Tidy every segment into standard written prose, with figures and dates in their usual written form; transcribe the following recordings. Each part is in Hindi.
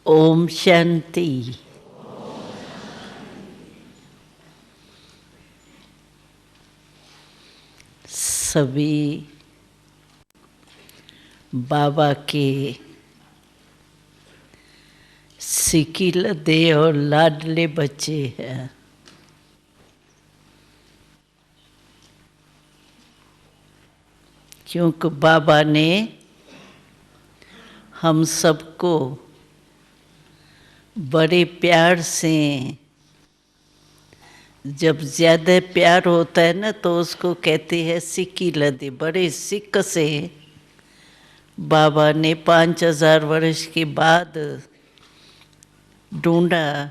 ओम शांति। सभी बाबा के सिकिलदे और लाडले बच्चे हैं। क्योंकि बाबा ने हम सबको बड़े प्यार से, जब ज़्यादा प्यार होता है ना तो उसको कहते हैं सिकिलदे, बड़े सिक से बाबा ने 5000 वर्ष के बाद ढूंढा,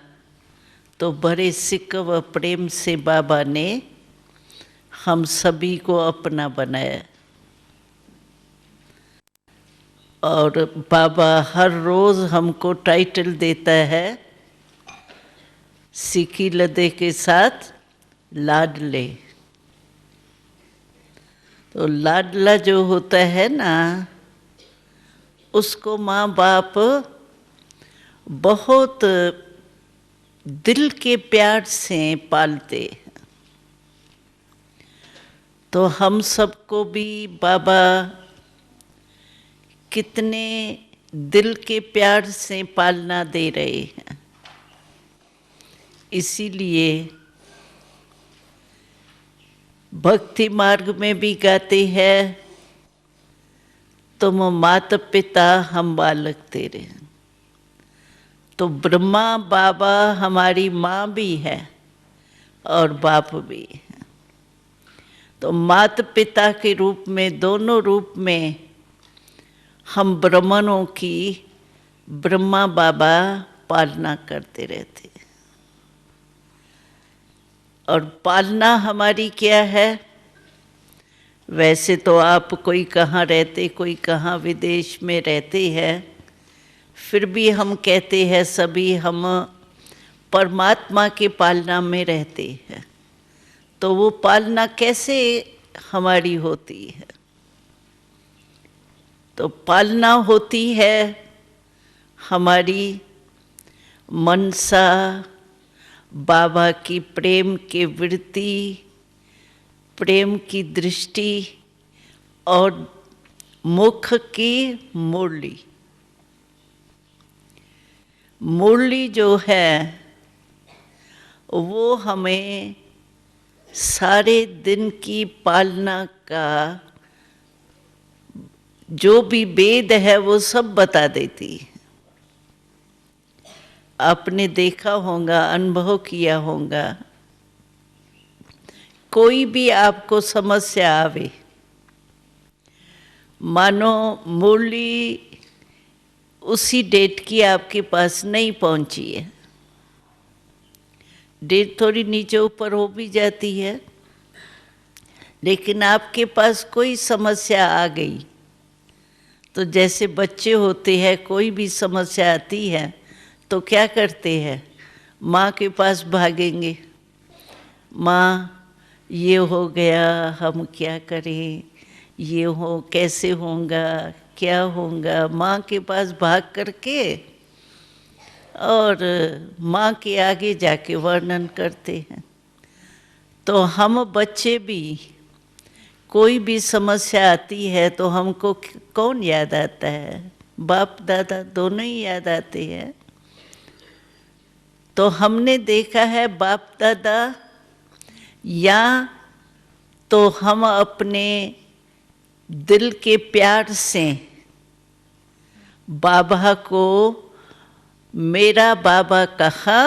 तो बड़े सिक व प्रेम से बाबा ने हम सभी को अपना बनाया। और बाबा हर रोज़ हमको टाइटल देता है सिकिलदे के साथ लाडले। तो लाडला जो होता है ना, उसको माँ बाप बहुत दिल के प्यार से पालते हैं। तो हम सबको भी बाबा कितने दिल के प्यार से पालना दे रहे हैं। इसीलिए भक्ति मार्ग में भी गाते हैं, तुम माता पिता हम बालक तेरे। तो ब्रह्मा बाबा हमारी माँ भी है और बाप भी है। तो माता पिता के रूप में, दोनों रूप में हम ब्राह्मणों की ब्रह्मा बाबा पालना करते रहते। और पालना हमारी क्या है? वैसे तो आप कोई कहाँ रहते, कोई कहाँ विदेश में रहते हैं, फिर भी हम कहते हैं सभी हम परमात्मा के पालना में रहते हैं। तो वो पालना कैसे हमारी होती है? तो पालना होती है हमारी मनसा, बाबा की प्रेम की वृत्ति, प्रेम की दृष्टि और मुख की मुरली। मुरली जो है वो हमें सारे दिन की पालना का जो भी वेद है वो सब बता देती है। आपने देखा होगा, अनुभव किया होगा, कोई भी आपको समस्या आवे, मानो मुरली उसी डेट की आपके पास नहीं पहुंची है, डेट थोड़ी नीचे ऊपर हो भी जाती है, लेकिन आपके पास कोई समस्या आ गई, तो जैसे बच्चे होते हैं, कोई भी समस्या आती है तो क्या करते हैं? माँ के पास भागेंगे, माँ ये हो गया, हम क्या करें, ये हो कैसे होगा, क्या होगा। माँ के पास भाग करके और माँ के आगे जाके वर्णन करते हैं। तो हम बच्चे भी, कोई भी समस्या आती है तो हमको कौन याद आता है? बाप दादा दोनों ही याद आते हैं। तो हमने देखा है बाप दादा, या तो हम अपने दिल के प्यार से बाबा को मेरा बाबा कहा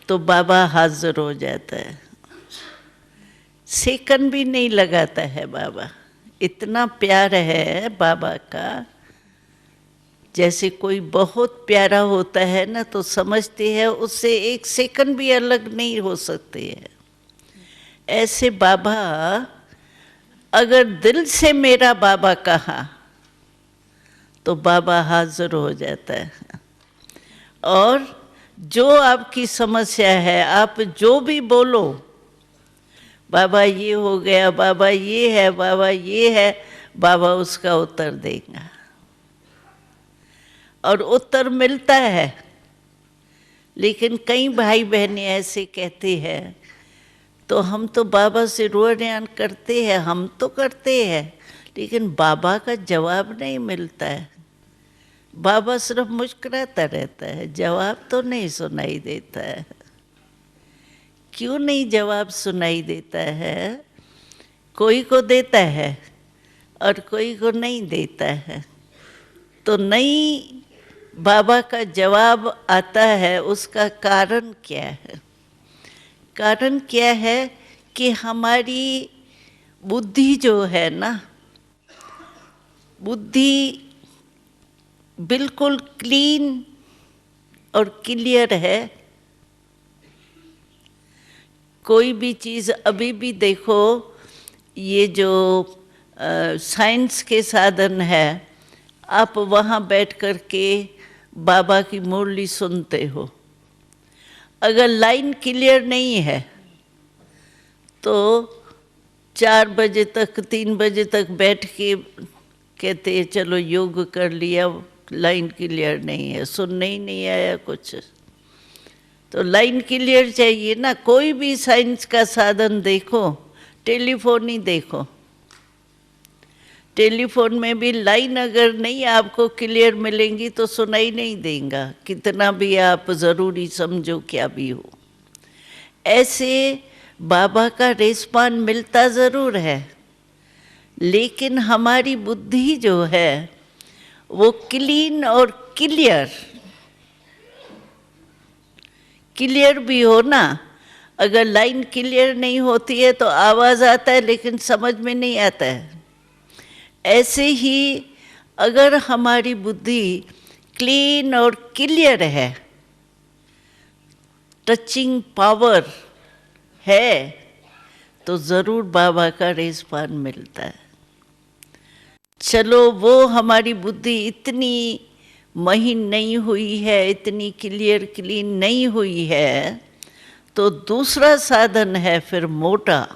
तो बाबा हाजिर हो जाता है। सेकंड भी नहीं लगाता है बाबा, इतना प्यार है बाबा का। जैसे कोई बहुत प्यारा होता है ना तो समझते हैं उससे एक सेकंड भी अलग नहीं हो सकते हैं। ऐसे बाबा अगर दिल से मेरा बाबा कहा तो बाबा हाजिर हो जाता है। और जो आपकी समस्या है, आप जो भी बोलो, बाबा ये हो गया, बाबा ये है, बाबा ये है, बाबा उसका उत्तर देगा। और उत्तर मिलता है। लेकिन कई भाई बहनें ऐसे कहते हैं, तो हम तो बाबा से रोयान करते हैं, हम तो करते हैं, लेकिन बाबा का जवाब नहीं मिलता है। बाबा सिर्फ मुस्कुराता रहता है, जवाब तो नहीं सुनाई देता है। क्यों नहीं जवाब सुनाई देता है? कोई को देता है और कोई को नहीं देता है। तो नहीं बाबा का जवाब आता है, उसका कारण क्या है? कारण क्या है कि हमारी बुद्धि जो है ना, बुद्धि बिल्कुल क्लीन और क्लियर है। कोई भी चीज़ अभी भी देखो, ये जो साइंस के साधन है, आप वहाँ बैठ कर के बाबा की मुरली सुनते हो, अगर लाइन क्लियर नहीं है तो 4 बजे तक 3 बजे तक बैठ के कहते हैं चलो योग कर लिया, लाइन क्लियर नहीं है, सुनने ही नहीं आया कुछ। तो लाइन क्लियर चाहिए ना। कोई भी साइंस का साधन देखो, टेलीफोन ही देखो, टेलीफोन में भी लाइन अगर नहीं आपको क्लियर मिलेंगी तो सुनाई नहीं देगा, कितना भी आप ज़रूरी समझो क्या भी हो। ऐसे बाबा का रेस्पॉन्स मिलता ज़रूर है, लेकिन हमारी बुद्धि जो है वो क्लीन और क्लियर भी हो ना। अगर लाइन क्लियर नहीं होती है तो आवाज़ आता है लेकिन समझ में नहीं आता है। ऐसे ही अगर हमारी बुद्धि क्लीन और क्लियर है, टचिंग पावर है, तो ज़रूर बाबा का रेस्पॉन्स मिलता है। चलो वो हमारी बुद्धि इतनी महीन नहीं हुई है, इतनी क्लियर क्लीन नहीं हुई है, तो दूसरा साधन है फिर मोटा।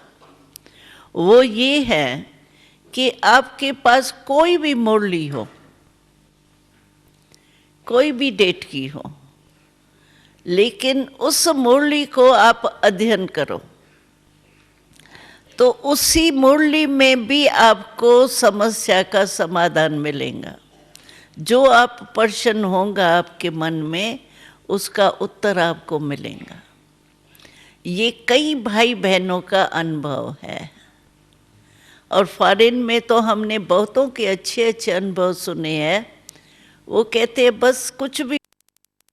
वो ये है कि आपके पास कोई भी मुरली हो, कोई भी डेट की हो, लेकिन उस मुरली को आप अध्ययन करो, तो उसी मुरली में भी आपको समस्या का समाधान मिलेगा। जो आप प्रश्न होगा आपके मन में, उसका उत्तर आपको मिलेगा। ये कई भाई बहनों का अनुभव है, और फॉरेन में तो हमने बहुतों के अच्छे अच्छे अनुभव सुने हैं। वो कहते हैं बस कुछ भी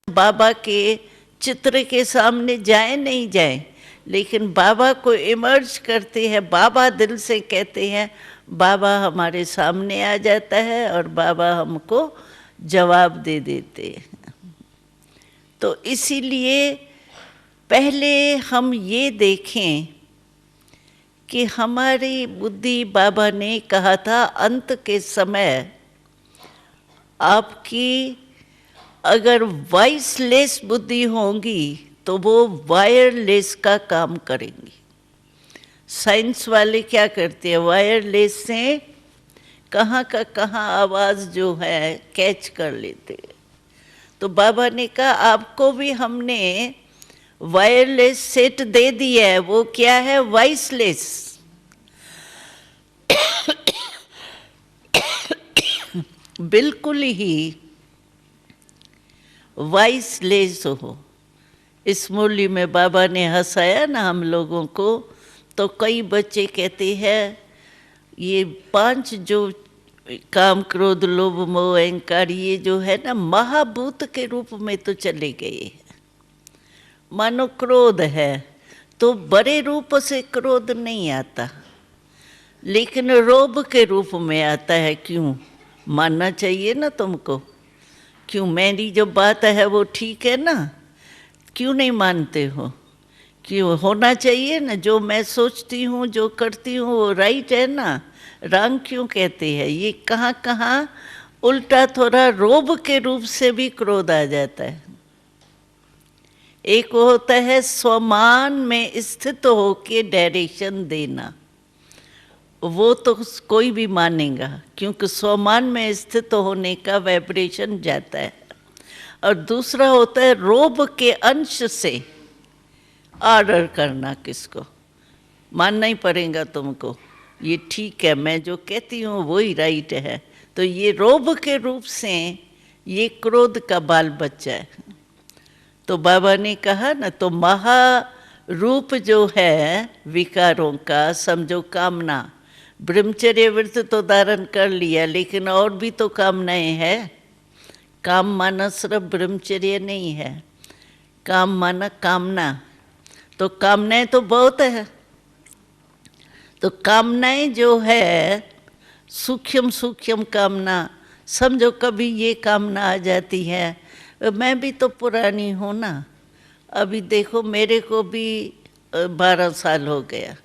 बाबा के चित्र के सामने जाए नहीं जाए, लेकिन बाबा को इमर्ज करते हैं, बाबा दिल से कहते हैं, बाबा हमारे सामने आ जाता है और बाबा हमको जवाब दे देते हैं। तो इसीलिए पहले हम ये देखें कि हमारी बुद्धि, बाबा ने कहा था अंत के समय आपकी अगर वॉइसलेस बुद्धि होगी तो वो वायरलेस का काम करेंगी। साइंस वाले क्या करते हैं, वायरलेस से कहाँ का कहाँ आवाज़ जो है कैच कर लेते हैं। तो बाबा ने कहा आपको भी हमने वायरलेस सेट दे दिया है। वो क्या है, वॉइसलेस। बिल्कुल ही वॉइसलेस हो। इस मुरली में बाबा ने हंसाया ना हम लोगों को, तो कई बच्चे कहते हैं ये 5 जो काम, क्रोध, लोभ, मोह, अहंकार, ये जो है ना महाभूत के रूप में तो चले गए। मानो क्रोध है तो बड़े रूप से क्रोध नहीं आता, लेकिन रोब के रूप में आता है। क्यों? मानना चाहिए ना तुमको। क्यों? मेरी जो बात है वो ठीक है ना, क्यों नहीं मानते हो? क्यों? होना चाहिए ना, जो मैं सोचती हूँ, जो करती हूँ वो राइट है ना, रॉन्ग क्यों कहते हैं? ये कहाँ कहाँ उल्टा थोड़ा रोब के रूप से भी क्रोध आ जाता है। एक होता है स्वमान में स्थित होके डायरेक्शन देना, वो तो कोई भी मानेगा, क्योंकि स्वमान में स्थित होने का वाइब्रेशन जाता है। और दूसरा होता है रोब के अंश से ऑर्डर करना। किसको मानना ही पड़ेगा तुमको, ये ठीक है, मैं जो कहती हूँ वही राइट है। तो ये रोब के रूप से ये क्रोध का बाल बच्चा है। तो बाबा ने कहा ना, तो महारूप जो है विकारों का, समझो कामना, ब्रह्मचर्य व्रत तो धारण कर लिया, लेकिन और भी तो कामनाएं हैं। काम माना सिर्फ ब्रह्मचर्य नहीं है, काम माना कामना। तो कामनाएं तो बहुत है। तो कामनाएं जो है सूक्ष्म सूक्ष्म कामना, समझो कभी ये कामना आ जाती है, मैं भी तो पुरानी हूँ ना। अभी देखो मेरे को भी 12 साल हो गया,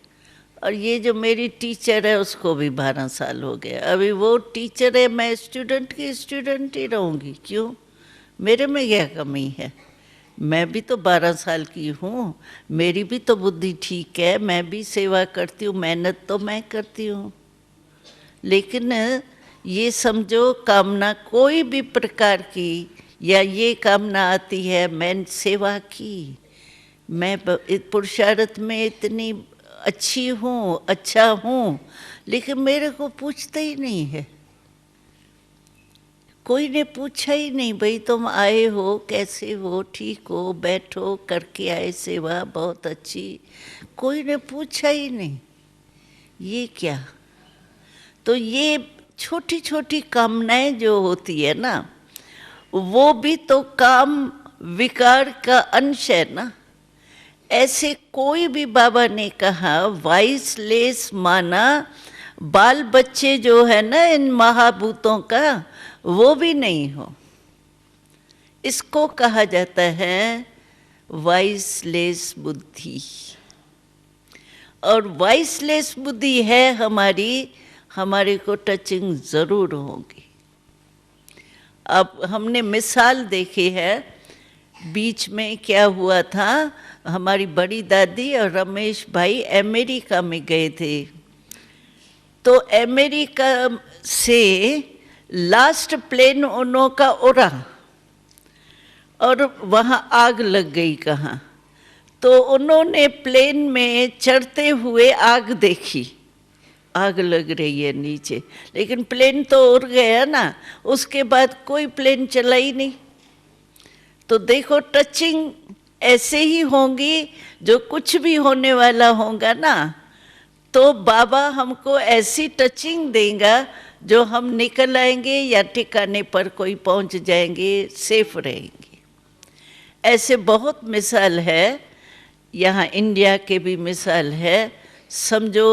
और ये जो मेरी टीचर है उसको भी 12 साल हो गया। अभी वो टीचर है, मैं स्टूडेंट की स्टूडेंट ही रहूँगी। क्यों? मेरे में क्या कमी है? मैं भी तो 12 साल की हूँ, मेरी भी तो बुद्धि ठीक है, मैं भी सेवा करती हूँ, मेहनत तो मैं करती हूँ। लेकिन ये समझो कामना कोई भी प्रकार की, या ये कामना आती है मैं सेवा की, मैं पुरुषार्थ में इतनी अच्छी हूँ, अच्छा हूँ, लेकिन मेरे को पूछते ही नहीं है। कोई ने पूछा ही नहीं, भाई तुम आए हो, कैसे हो, ठीक हो, बैठो, करके आए सेवा बहुत अच्छी, कोई ने पूछा ही नहीं। ये क्या? तो ये छोटी छोटी कामनाएं जो होती है ना, वो भी तो काम विकार का अंश है ना। ऐसे कोई भी बाबा ने कहा वाइसलेस माना बाल बच्चे जो है ना इन महाभूतों का, वो भी नहीं हो। इसको कहा जाता है वाइसलेस बुद्धि। और वाइसलेस बुद्धि है हमारी, हमारे को टचिंग जरूर होगी। अब हमने मिसाल देखी है, बीच में क्या हुआ था, हमारी बड़ी दादी और रमेश भाई अमेरिका में गए थे। तो अमेरिका से लास्ट प्लेन उन्हों का उड़ा और वहाँ आग लग गई कहाँ। तो उन्होंने प्लेन में चढ़ते हुए आग देखी, आग लग रही है नीचे, लेकिन प्लेन तो उड़ गया ना, उसके बाद कोई प्लेन चला ही नहीं। तो देखो टचिंग ऐसे ही होंगी, जो कुछ भी होने वाला होगा ना, तो बाबा हमको ऐसी टचिंग देगा जो हम निकल आएंगे या ठिकाने पर कोई पहुंच जाएंगे, सेफ रहेंगे। ऐसे बहुत मिसाल है, यहाँ इंडिया के भी मिसाल है। समझो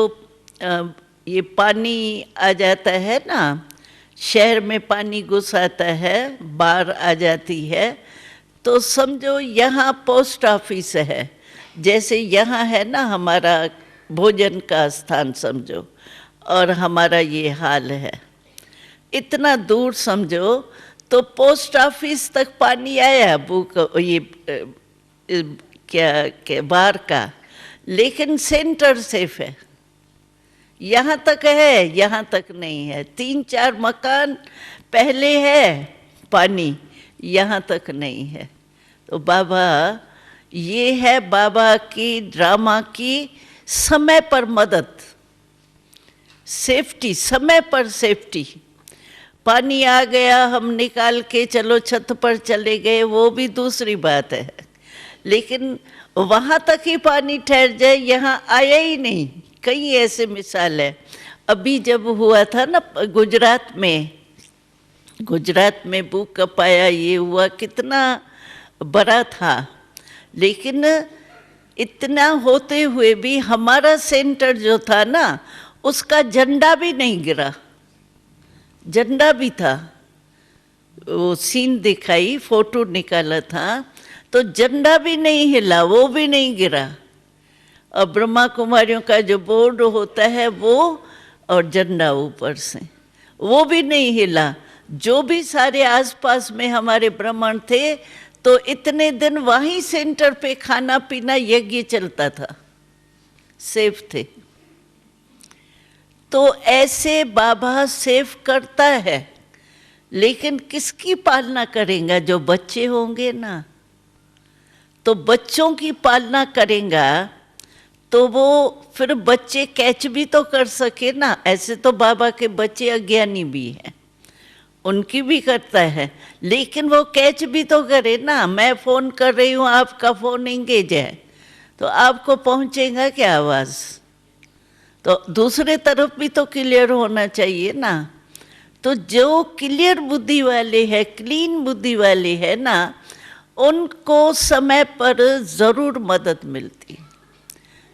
ये पानी आ जाता है ना, शहर में पानी घुस आता है, बाढ़ आ जाती है, तो समझो यहाँ पोस्ट ऑफिस है, जैसे यहाँ है ना हमारा भोजन का स्थान समझो, और हमारा ये हाल है। इतना दूर समझो, तो पोस्ट ऑफिस तक पानी आया बुक ये क्या बाहर का, लेकिन सेंटर सेफ है। यहाँ तक है, यहाँ तक नहीं है। 3-4 मकान पहले है पानी, यहाँ तक नहीं है। तो बाबा, ये है बाबा की ड्रामा की समय पर मदद, सेफ्टी, समय पर सेफ्टी। पानी आ गया, हम निकाल के चलो छत पर चले गए, वो भी दूसरी बात है, लेकिन वहाँ तक ही पानी ठहर जाए, यहाँ आया ही नहीं। कई ऐसे मिसाल है। अभी जब हुआ था ना गुजरात में भूकंप आया, ये हुआ, कितना बड़ा था, लेकिन इतना होते हुए भी हमारा सेंटर जो था ना, उसका झंडा भी नहीं गिरा। झंडा भी था, वो सीन दिखाई, फोटो निकाला था, तो झंडा भी नहीं हिला, वो भी नहीं गिरा। और ब्रह्मा कुमारियों का जो बोर्ड होता है वो, और झंडा ऊपर से, वो भी नहीं हिला। जो भी सारे आसपास में हमारे ब्राह्मण थे, तो इतने दिन वहीं सेंटर पे खाना पीना यज्ञ चलता था, सेफ थे। तो ऐसे बाबा सेफ करता है, लेकिन किसकी पालना करेगा? जो बच्चे होंगे ना, तो बच्चों की पालना करेगा तो वो फिर बच्चे कैच भी तो कर सके ना। ऐसे तो बाबा के बच्चे अज्ञानी भी हैं, उनकी भी करता है, लेकिन वो कैच भी तो करे ना। मैं फ़ोन कर रही हूँ, आपका फ़ोन इंगेज है, तो आपको पहुँचेगा क्या आवाज़? तो दूसरे तरफ भी तो क्लियर होना चाहिए ना। तो जो क्लियर बुद्धि वाले हैं, क्लीन बुद्धि वाले हैं ना, उनको समय पर ज़रूर मदद मिलती।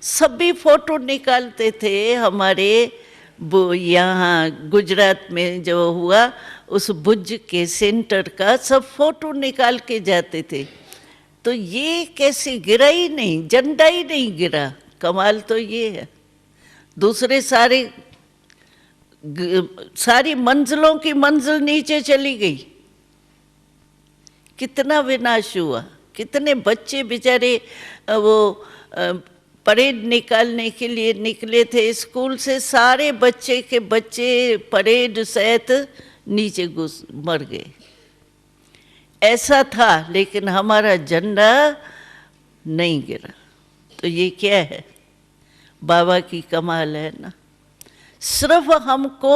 सभी फोटो निकालते थे हमारे यहाँ गुजरात में जो हुआ, उस भुज के सेंटर का सब फोटो निकाल के जाते थे। तो ये कैसे गिरा ही नहीं, झंडा ही नहीं गिरा। कमाल तो ये है। दूसरे सारी मंजिलों की मंजिल नीचे चली गई। कितना विनाश हुआ, कितने बच्चे बेचारे वो परेड निकालने के लिए निकले थे स्कूल से, सारे बच्चे के बच्चे परेड सहित नीचे मर गए। ऐसा था, लेकिन हमारा झंडा नहीं गिरा। तो ये क्या है? बाबा की कमाल है ना। सिर्फ हमको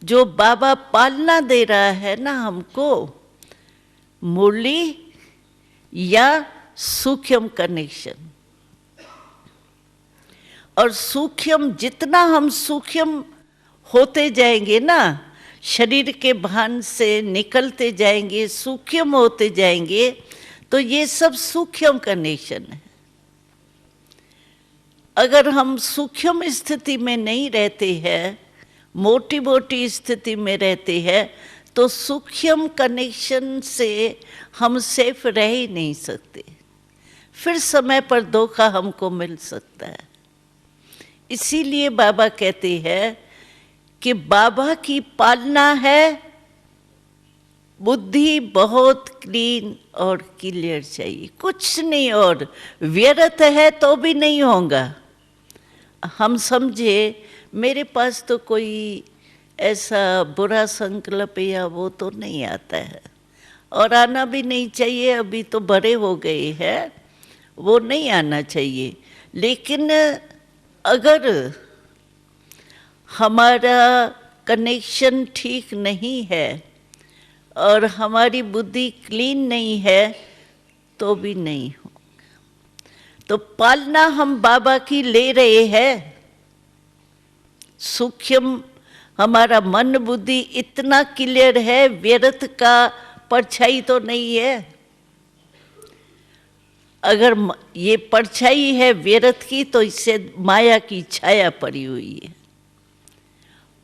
जो बाबा पालना दे रहा है ना हमको, मुरली या सूक्ष्म कनेक्शन। और सूक्ष्म, जितना हम सूक्ष्म होते जाएंगे ना, शरीर के भान से निकलते जाएंगे, सूक्ष्म होते जाएंगे, तो ये सब सूक्ष्म कनेक्शन है। अगर हम सूक्ष्म स्थिति में नहीं रहते हैं, मोटी मोटी स्थिति में रहते हैं, तो सूक्ष्म कनेक्शन से हम सेफ रह ही नहीं सकते। फिर समय पर धोखा हमको मिल सकता है। इसीलिए बाबा कहते हैं कि बाबा की पालना है, बुद्धि बहुत क्लीन और क्लियर चाहिए, कुछ नहीं। और व्यर्थ है तो भी नहीं होगा। हम समझे मेरे पास तो कोई ऐसा बुरा संकल्प या वो तो नहीं आता है, और आना भी नहीं चाहिए। अभी तो बड़े हो गए हैं, वो नहीं आना चाहिए। लेकिन अगर हमारा कनेक्शन ठीक नहीं है और हमारी बुद्धि क्लीन नहीं है, तो भी नहीं होगा। तो पालना हम बाबा की ले रहे हैं। सूक्ष्म हमारा मन बुद्धि इतना क्लियर है, व्यर्थ का परछाई तो नहीं है। अगर ये परछाई है व्यर्थ की, तो इससे माया की छाया पड़ी हुई है।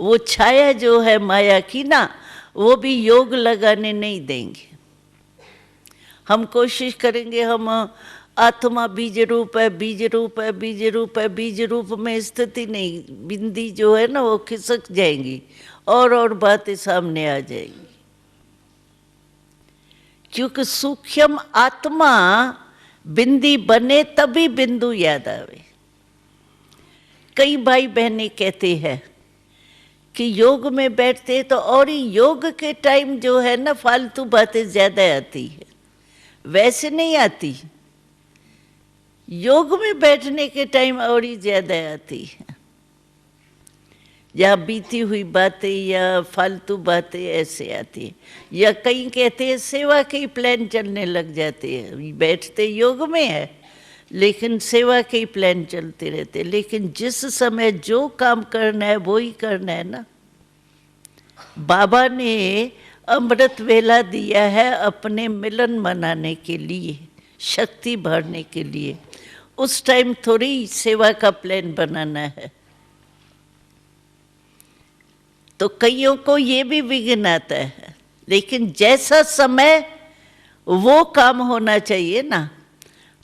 वो छाया जो है माया की ना, वो भी योग लगाने नहीं देंगे। हम कोशिश करेंगे, हम आत्मा बीज रूप है, बीज रूप है, बीज रूप है, बीज रूप में स्थिति नहीं, बिंदी जो है ना वो खिसक जाएंगी और बातें सामने आ जाएंगी। क्योंकि सूक्ष्म आत्मा बिंदी बने तभी बिंदु याद आवे। कई भाई बहनें कहते हैं कि योग में बैठते तो, और योग के टाइम जो है ना फालतू बातें ज्यादा आती है। वैसे नहीं आती, योग में बैठने के टाइम और ही ज्यादा आती है। या बीती हुई बातें या फालतू बातें ऐसे आती है। या कई कहते हैं सेवा के ही प्लान चलने लग जाते हैं। बैठते योग में है, लेकिन सेवा के ही प्लान चलते रहते। लेकिन जिस समय जो काम करना है वो ही करना है ना। बाबा ने अमृत वेला दिया है अपने मिलन मनाने के लिए, शक्ति भरने के लिए। उस टाइम थोड़ी सेवा का प्लान बनाना है। तो कईयों को ये भी विघ्न आता है, लेकिन जैसा समय वो काम होना चाहिए ना।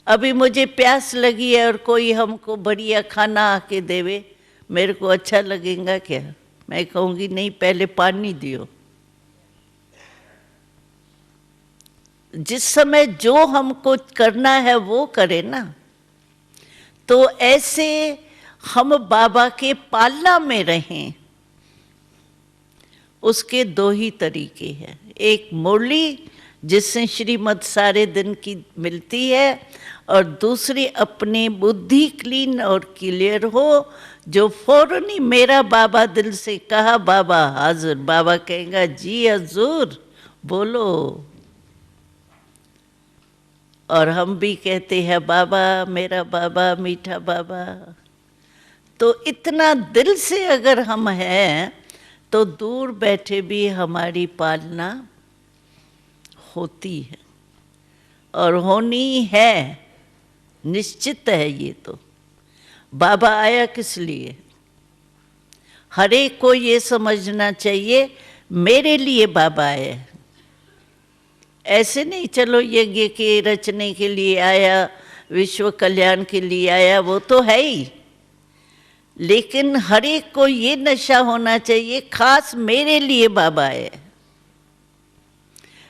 अभी मुझे प्यास लगी है और कोई हमको बढ़िया खाना आके देवे, मेरे को अच्छा लगेगा क्या? मैं कहूँगी नहीं, पहले पानी दियो। जिस समय जो हमको करना है वो करे ना। तो ऐसे हम बाबा के पालना में रहें, उसके दो ही तरीके हैं, एक मुरली जिससे श्रीमत सारे दिन की मिलती है, और दूसरी अपनी बुद्धि क्लीन और क्लियर हो, जो फौरन ही मेरा बाबा दिल से कहा बाबा हाजिर, बाबा कहेगा जी हजूर बोलो। और हम भी कहते हैं बाबा मेरा बाबा मीठा बाबा। तो इतना दिल से अगर हम हैं तो दूर बैठे भी हमारी पालना होती है और होनी है, निश्चित है। ये तो बाबा आया किस लिए, हर एक को ये समझना चाहिए मेरे लिए बाबा आया। ऐसे नहीं चलो यज्ञ के रचने के लिए आया, विश्व कल्याण के लिए आया, वो तो है ही, लेकिन हर एक को ये नशा होना चाहिए खास मेरे लिए बाबा है,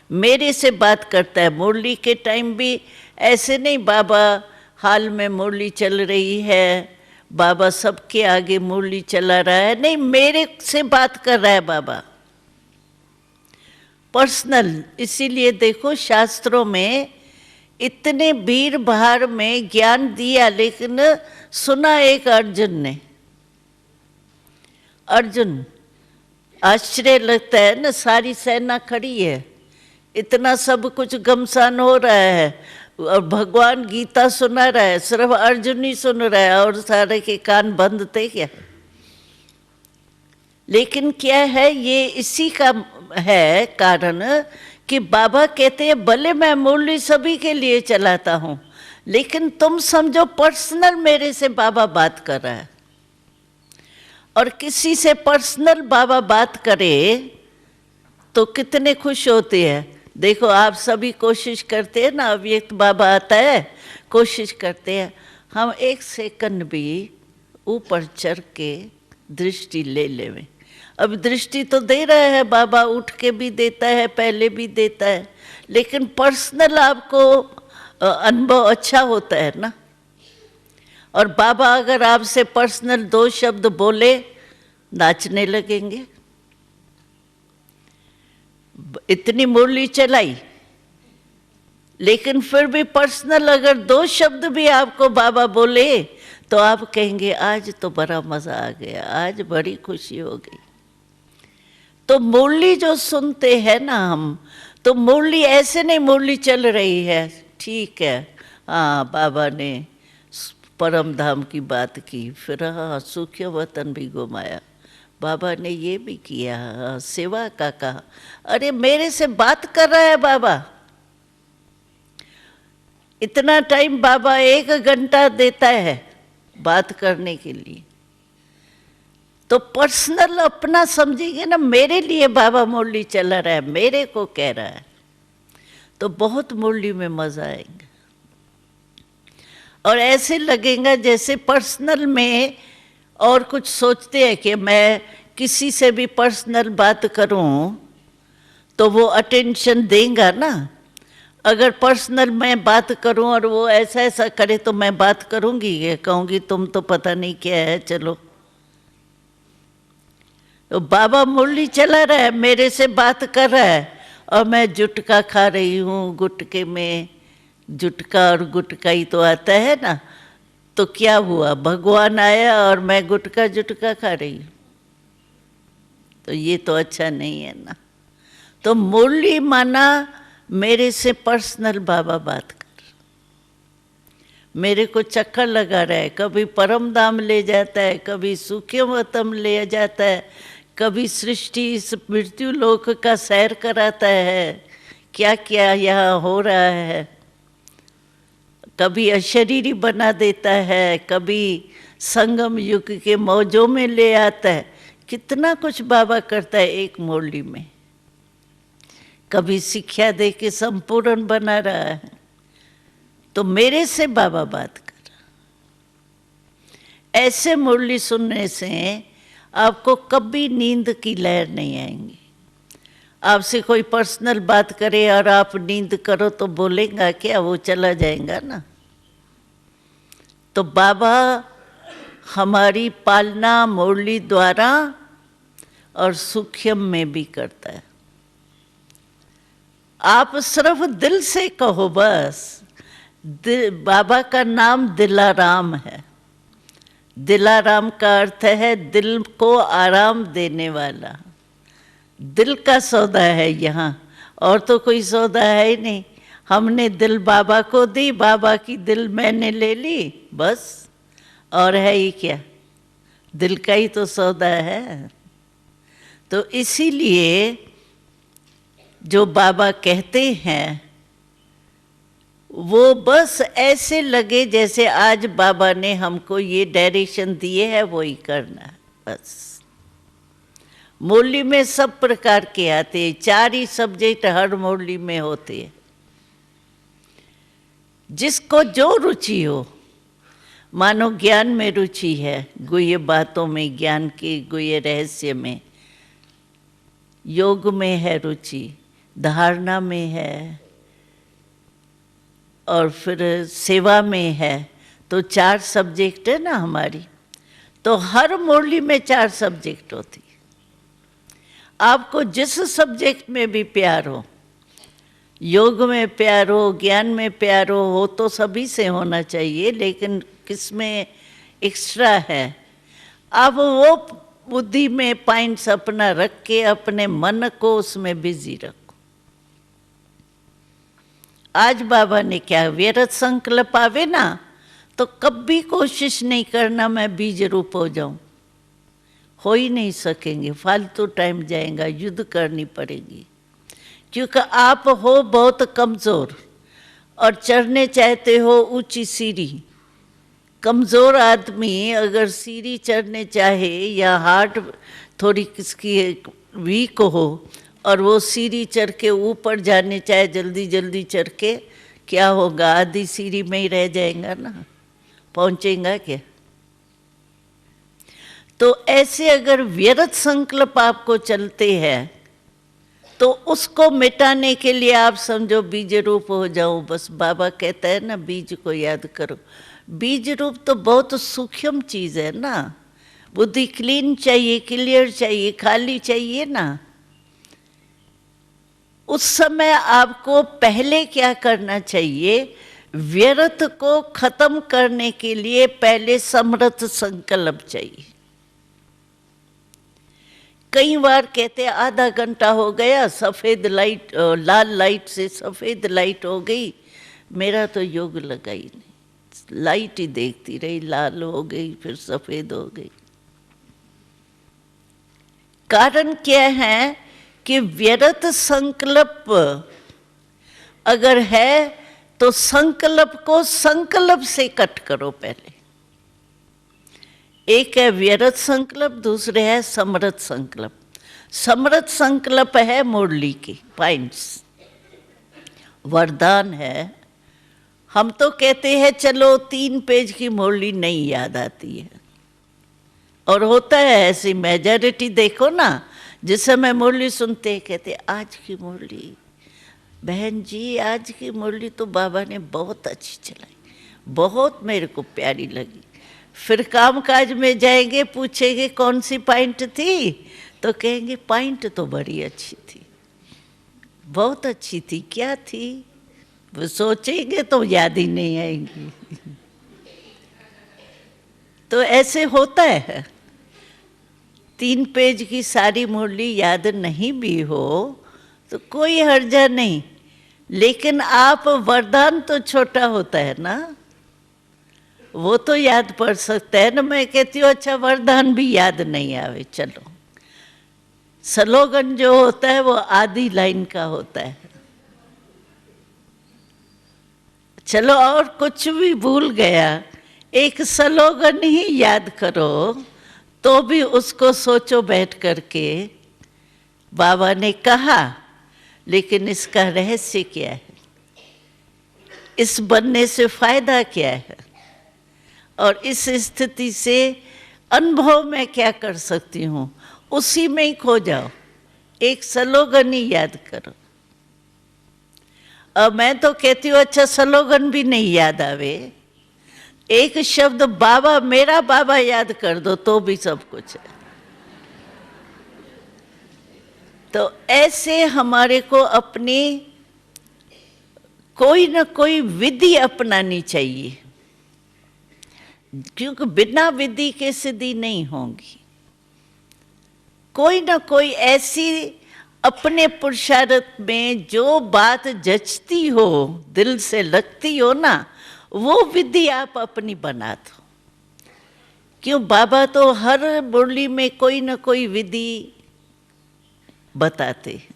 मेरे से बात करता है। मुरली के टाइम भी ऐसे नहीं बाबा हाल में मुरली चल रही है, बाबा सबके आगे मुरली चला रहा है, नहीं, मेरे से बात कर रहा है बाबा, पर्सनल। इसीलिए देखो शास्त्रों में इतने भीड़ भाड़ में ज्ञान दिया, लेकिन सुना एक अर्जुन ने। अर्जुन, आश्चर्य लगता है ना, सारी सेना खड़ी है, इतना सब कुछ घमसान हो रहा है और भगवान गीता सुना रहा है, सिर्फ अर्जुन ही सुन रहा है और सारे के कान बंद थे क्या? लेकिन क्या है, ये इसी का है कारण कि बाबा कहते हैं भले मैं मुरली सभी के लिए चलाता हूँ, लेकिन तुम समझो पर्सनल मेरे से बाबा बात कर रहा है। और किसी से पर्सनल बाबा बात करे तो कितने खुश होते हैं। देखो आप सभी कोशिश करते हैं ना, अव्यक्त बाबा आता है, कोशिश करते हैं हम एक सेकंड भी ऊपर चढ़ के दृष्टि ले लेवें। अब दृष्टि तो दे रहा है बाबा, उठ के भी देता है, पहले भी देता है, लेकिन पर्सनल आपको अनुभव अच्छा होता है ना। और बाबा अगर आपसे पर्सनल दो शब्द बोले, नाचने लगेंगे। इतनी मुरली चलाई, लेकिन फिर भी पर्सनल अगर दो शब्द भी आपको बाबा बोले तो आप कहेंगे आज तो बड़ा मजा आ गया, आज बड़ी खुशी हो गई। तो मुरली जो सुनते हैं ना हम, तो मुरली ऐसे नहीं मुरली चल रही है, ठीक है, हाँ बाबा ने परम धाम की बात की, फिर हाँ सूख्य वतन भी घुमाया, बाबा ने ये भी किया, सेवा का कहा। अरे मेरे से बात कर रहा है बाबा, इतना टाइम बाबा 1 घंटा देता है बात करने के लिए। तो पर्सनल अपना समझेंगे ना, मेरे लिए बाबा मुरली चला रहा है, मेरे को कह रहा है, तो बहुत मुरली में मजा आएगा। और ऐसे लगेगा जैसे पर्सनल में और कुछ सोचते हैं कि मैं किसी से भी पर्सनल बात करूं तो वो अटेंशन देगा ना। अगर पर्सनल मैं बात करूं और वो ऐसा ऐसा करे तो मैं बात करूंगी, कहूंगी तुम तो पता नहीं क्या है, चलो। तो बाबा मुरली चला रहा है, मेरे से बात कर रहा है, और मैं जुटका खा रही हूँ, गुटके में जुटका और गुटका ही तो आता है ना। तो क्या हुआ, भगवान आया और मैं गुटका जुटका खा रही हूँ, तो ये तो अच्छा नहीं है ना। तो मुरली माना मेरे से पर्सनल बाबा बात कर, मेरे को चक्कर लगा रहा है, कभी परम धाम ले जाता है, कभी सूक्ष्मतम ले जाता है, कभी सृष्टि इस मृत्यु लोक का सैर कराता है, क्या क्या यहाँ हो रहा है, कभी अशरीरी बना देता है, कभी संगम युग के मौजों में ले आता है, कितना कुछ बाबा करता है एक मुरली में। कभी शिक्षा दे के संपूर्ण बना रहा है, तो मेरे से बाबा बात कर। ऐसे मुरली सुनने से आपको कभी नींद की लहर नहीं आएंगी। आपसे कोई पर्सनल बात करे और आप नींद करो तो बोलेगा क्या, वो चला जाएगा ना। तो बाबा हमारी पालना मुरली द्वारा और सूक्ष्म में भी करता है। आप सिर्फ दिल से कहो बस। बाबा का नाम दिलाराम है। दिलाराम का अर्थ है दिल को आराम देने वाला। दिल का सौदा है यहाँ, और तो कोई सौदा है ही नहीं। हमने दिल बाबा को दी, बाबा की दिल मैंने ले ली, बस। और है ही क्या, दिल का ही तो सौदा है। तो इसीलिए जो बाबा कहते हैं वो बस ऐसे लगे जैसे आज बाबा ने हमको ये डायरेक्शन दिए है, वो ही करना है बस। मुरली में सब प्रकार के आते हैं, 4 ही सब्जेक्ट हर मुरली में होते हैं। जिसको जो रुचि हो, मानो ज्ञान में रुचि है, गुह्य बातों में, ज्ञान के गुह्य रहस्य में, योग में है रुचि, धारणा में है, और फिर सेवा में है, तो 4 सब्जेक्ट है ना हमारी। तो हर मुरली में 4 सब्जेक्ट होती। आपको जिस सब्जेक्ट में भी प्यार हो, योग में प्यार हो, ज्ञान में प्यार हो तो सभी से होना चाहिए, लेकिन किसमें एक्स्ट्रा है, अब वो बुद्धि में पॉइंट्स अपना रख के अपने मन को उसमें बिजी रखो। आज बाबा ने क्या, व्यर्थ संकल्प आवे ना तो कभी कोशिश नहीं करना मैं बीज रूप हो जाऊं, हो ही नहीं सकेंगे, फालतू टाइम जाएगा, युद्ध करनी पड़ेगी। क्योंकि आप हो बहुत कमज़ोर और चढ़ने चाहते हो ऊंची सीढ़ी। कमज़ोर आदमी अगर सीढ़ी चढ़ने चाहे या हार्ट थोड़ी किसकी वीक हो और वो सीढ़ी चढ़ के ऊपर जाने चाहे जल्दी जल्दी चढ़ के, क्या होगा, आधी सीढ़ी में ही रह जाएगा ना, पहुँचेगा क्या। तो ऐसे अगर व्यर्थ संकल्प आपको चलते हैं तो उसको मिटाने के लिए आप समझो बीज रूप हो जाओ बस। बाबा कहता है ना बीज को याद करो। बीज रूप तो बहुत सूक्ष्म चीज़ है ना। बुद्धि क्लीन चाहिए, क्लियर चाहिए, खाली चाहिए ना। उस समय आपको पहले क्या करना चाहिए, व्यर्थ को खत्म करने के लिए पहले समर्थ संकल्प चाहिए। कई बार कहते आधा घंटा हो गया, सफ़ेद लाइट, लाल लाइट से सफ़ेद लाइट हो गई, मेरा तो योग लगा ही नहीं, लाइट ही देखती रही, लाल हो गई फिर सफ़ेद हो गई। कारण क्या है कि व्यर्थ संकल्प अगर है तो संकल्प को संकल्प से कट करो पहले। एक है व्यर्थ संकल्प, दूसरे है समर्थ संकल्प। समर्थ संकल्प है मुरली के पॉइंट्स, वरदान है। हम तो कहते हैं चलो 3 पेज की मुरली नहीं याद आती है, और होता है ऐसी मेजॉरिटी। देखो ना, जिस समय मुरली सुनते हैं कहते आज की मुरली, बहन जी आज की मुरली तो बाबा ने बहुत अच्छी चलाई, बहुत मेरे को प्यारी लगी। फिर काम काज में जाएंगे, पूछेंगे कौन सी पॉइंट थी, तो कहेंगे पॉइंट तो बड़ी अच्छी थी, बहुत अच्छी थी, क्या थी वो सोचेंगे तो याद ही नहीं आएंगी। तो ऐसे होता है। 3 पेज की सारी मुरली याद नहीं भी हो तो कोई हर्जा नहीं, लेकिन आप वरदान तो छोटा होता है ना, वो तो याद पड़ सकता है ना। मैं कहती हूँ अच्छा वरदान भी याद नहीं आवे, चलो स्लोगन जो होता है वो आधी लाइन का होता है, चलो और कुछ भी भूल गया, एक स्लोगन ही याद करो तो भी उसको सोचो बैठ करके बाबा ने कहा, लेकिन इसका रहस्य क्या है, इस बनने से फायदा क्या है, और इस स्थिति से अनुभव में क्या कर सकती हूँ, उसी में ही खो जाओ। एक स्लोगन ही याद करो। अब मैं तो कहती हूँ अच्छा स्लोगन भी नहीं याद आवे, एक शब्द बाबा, मेरा बाबा याद कर दो तो भी सब कुछ है। तो ऐसे हमारे को अपनी कोई ना कोई विधि अपनानी चाहिए, क्योंकि बिना विधि के सिद्धि नहीं होगी। कोई ना कोई ऐसी अपने पुरुषार्थ में जो बात जचती हो, दिल से लगती हो ना, वो विधि आप अपनी बना दो। क्यों, बाबा तो हर मुरली में कोई ना कोई विधि बताते हैं।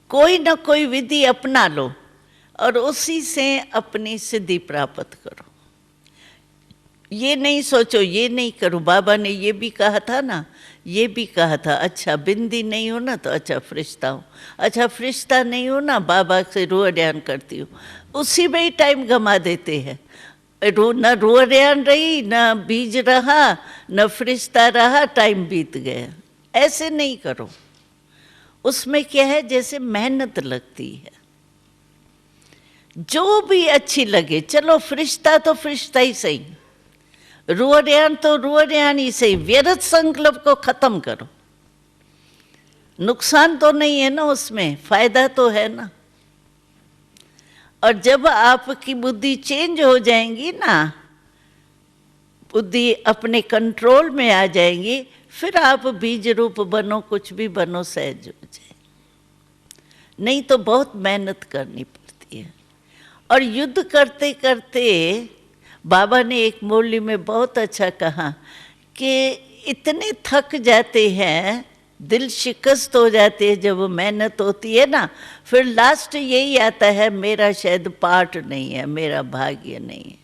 कोई ना कोई विधि अपना लो और उसी से अपनी सिद्धि प्राप्त करो। ये नहीं सोचो ये नहीं करूं, बाबा ने ये भी कहा था ना, ये भी कहा था, अच्छा बिंदी नहीं हो ना तो अच्छा फरिश्ता हो, अच्छा फरिश्ता नहीं हो ना बाबा से रूह ध्यान करती हो, उसी में ही टाइम गंवा देते हैं। न रूह ध्यान रही, न बीज रहा, न फरिश्ता रहा, टाइम बीत गया। ऐसे नहीं करो। उसमें क्या है, जैसे मेहनत लगती है, जो भी अच्छी लगे, चलो फरिश्ता तो फरिश्ता ही सही, रूह ध्यान तो रूह ध्यान ही सही, व्यर्थ संकल्प को खत्म करो। नुकसान तो नहीं है ना उसमें, फायदा तो है ना। और जब आपकी बुद्धि चेंज हो जाएंगी ना, बुद्धि अपने कंट्रोल में आ जाएंगी, फिर आप बीज रूप बनो, कुछ भी बनो, सहज हो जाए। नहीं तो बहुत मेहनत करनी पड़ती है। और युद्ध करते करते बाबा ने एक मुरली में बहुत अच्छा कहा कि इतने थक जाते हैं, दिल शिकस्त हो जाते हैं जब मेहनत होती है ना, फिर लास्ट यही आता है, मेरा शायद पाठ नहीं है, मेरा भाग्य नहीं है।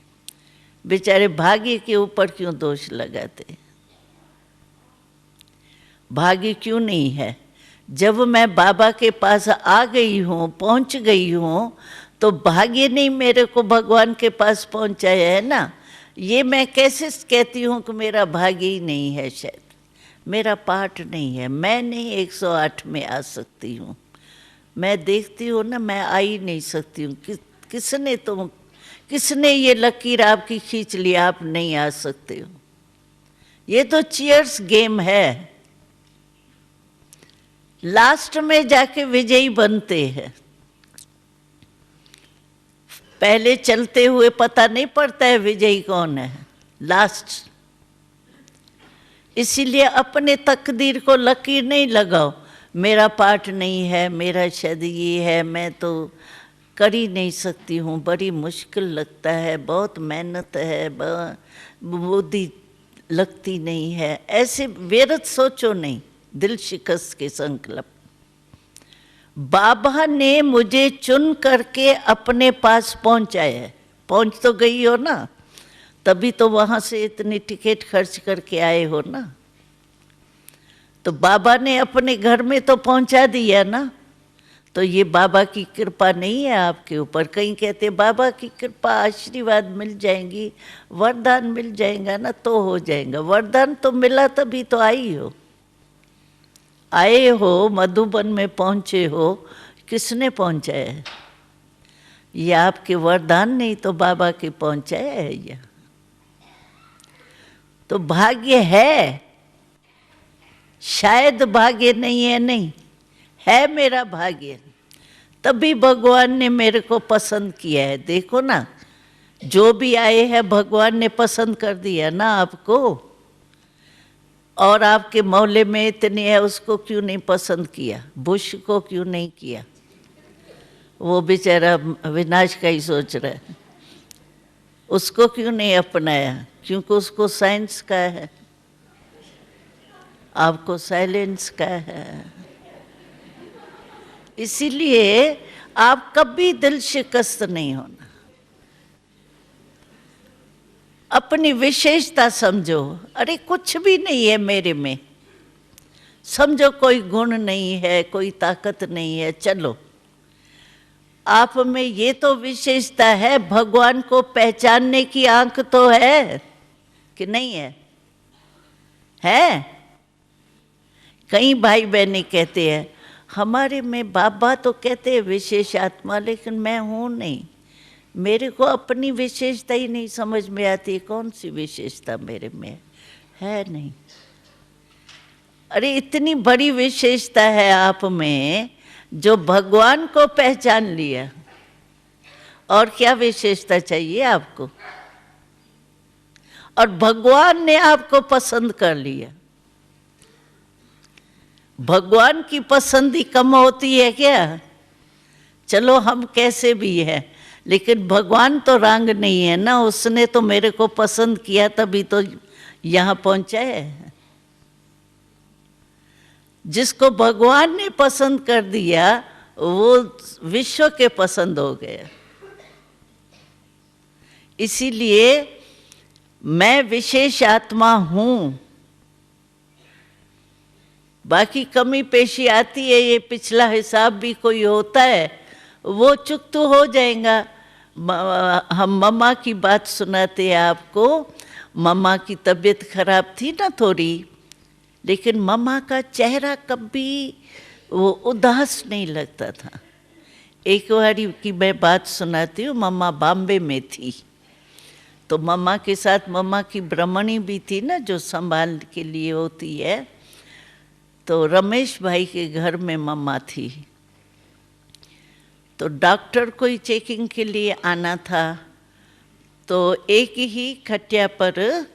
बेचारे भाग्य के ऊपर क्यों दोष लगाते? भाग्य क्यों नहीं है? जब मैं बाबा के पास आ गई हूँ, पहुँच गई हूँ, तो भाग्य नहीं मेरे को भगवान के पास पहुँचाया है ना। ये मैं कैसे कहती हूँ कि मेरा भाग्य ही नहीं है, शायद मेरा पाठ नहीं है, मैं नहीं 108 में आ सकती हूँ। मैं देखती हूँ ना, मैं आ ही नहीं सकती हूँ। किसने ये लकीर आपकी खींच लिया, आप नहीं आ सकते हो? ये तो चीयर्स गेम है, लास्ट में जाके विजयी बनते हैं। पहले चलते हुए पता नहीं पड़ता है विजयी कौन है, लास्ट। इसीलिए अपने तकदीर को लकीर नहीं लगाओ, मेरा पाठ नहीं है, मेरा शायद ये है, मैं तो कर ही नहीं सकती हूँ, बड़ी मुश्किल लगता है, बहुत मेहनत है, बुद्धि लगती नहीं है। ऐसे व्यर्थ सोचो नहीं, दिल शिकस्त के संकल्प। बाबा ने मुझे चुन करके अपने पास पहुंचाया है, पहुंच तो गई हो ना, तभी तो वहां से इतनी टिकट खर्च करके आए हो ना। तो बाबा ने अपने घर में तो पहुंचा दिया ना, तो ये बाबा की कृपा नहीं है आपके ऊपर? कहीं कहते बाबा की कृपा, आशीर्वाद मिल जाएंगी, वरदान मिल जाएगा ना तो हो जाएगा। वरदान तो मिला तभी तो आई हो, आए हो, मधुबन में पहुंचे हो, किसने पहुंचाया है? ये आपके वरदान नहीं तो बाबा के पहुंचाया है। यह तो भाग्य है, शायद भाग्य नहीं है, नहीं है मेरा भाग्य, तभी भगवान ने मेरे को पसंद किया है। देखो ना, जो भी आए हैं भगवान ने पसंद कर दिया ना आपको। और आपके मोहल्ले में इतने है, उसको क्यों नहीं पसंद किया? बुश को क्यों नहीं किया? वो बेचारा विनाश का ही सोच रहा है। उसको क्यों नहीं अपनाया? क्योंकि उसको साइंस का है, आपको साइलेंस का है। इसीलिए आप कभी दिल शिकस्त नहीं होना। अपनी विशेषता समझो। अरे कुछ भी नहीं है मेरे में, समझो कोई गुण नहीं है, कोई ताकत नहीं है, चलो आप में ये तो विशेषता है, भगवान को पहचानने की आंख तो है कि नहीं है? है? कई भाई बहनें कहते हैं हमारे में, बाबा तो कहते हैं विशेष आत्मा, लेकिन मैं हूँ नहीं, मेरे को अपनी विशेषता ही नहीं समझ में आती। कौन सी विशेषता मेरे में है? नहीं। अरे इतनी बड़ी विशेषता है आप में जो भगवान को पहचान लिया, और क्या विशेषता चाहिए आपको? और भगवान ने आपको पसंद कर लिया। भगवान की पसंद कम होती है क्या? चलो हम कैसे भी हैं, लेकिन भगवान तो रांग नहीं है ना, उसने तो मेरे को पसंद किया तभी तो यहाँ पहुंचा है। जिसको भगवान ने पसंद कर दिया वो विश्व के पसंद हो गया। इसीलिए मैं विशेष आत्मा हूं। बाकी कमी पेशी आती है, ये पिछला हिसाब भी कोई होता है, वो चुक तो हो जाएगा। हम मम्मा की बात सुनाते हैं आपको। मम्मा की तबीयत खराब थी ना थोड़ी, लेकिन मम्मा का चेहरा कभी वो उदास नहीं लगता था। एक बार की मैं बात सुनाती हूँ। मम्मा बॉम्बे में थी, तो मम्मा के साथ मम्मा की ब्रह्मणी भी थी ना, जो संभाल के लिए होती है। तो रमेश भाई के घर में मम्मा थी। तो डॉक्टर को चेकिंग के लिए आना था, तो एक ही खटिया पर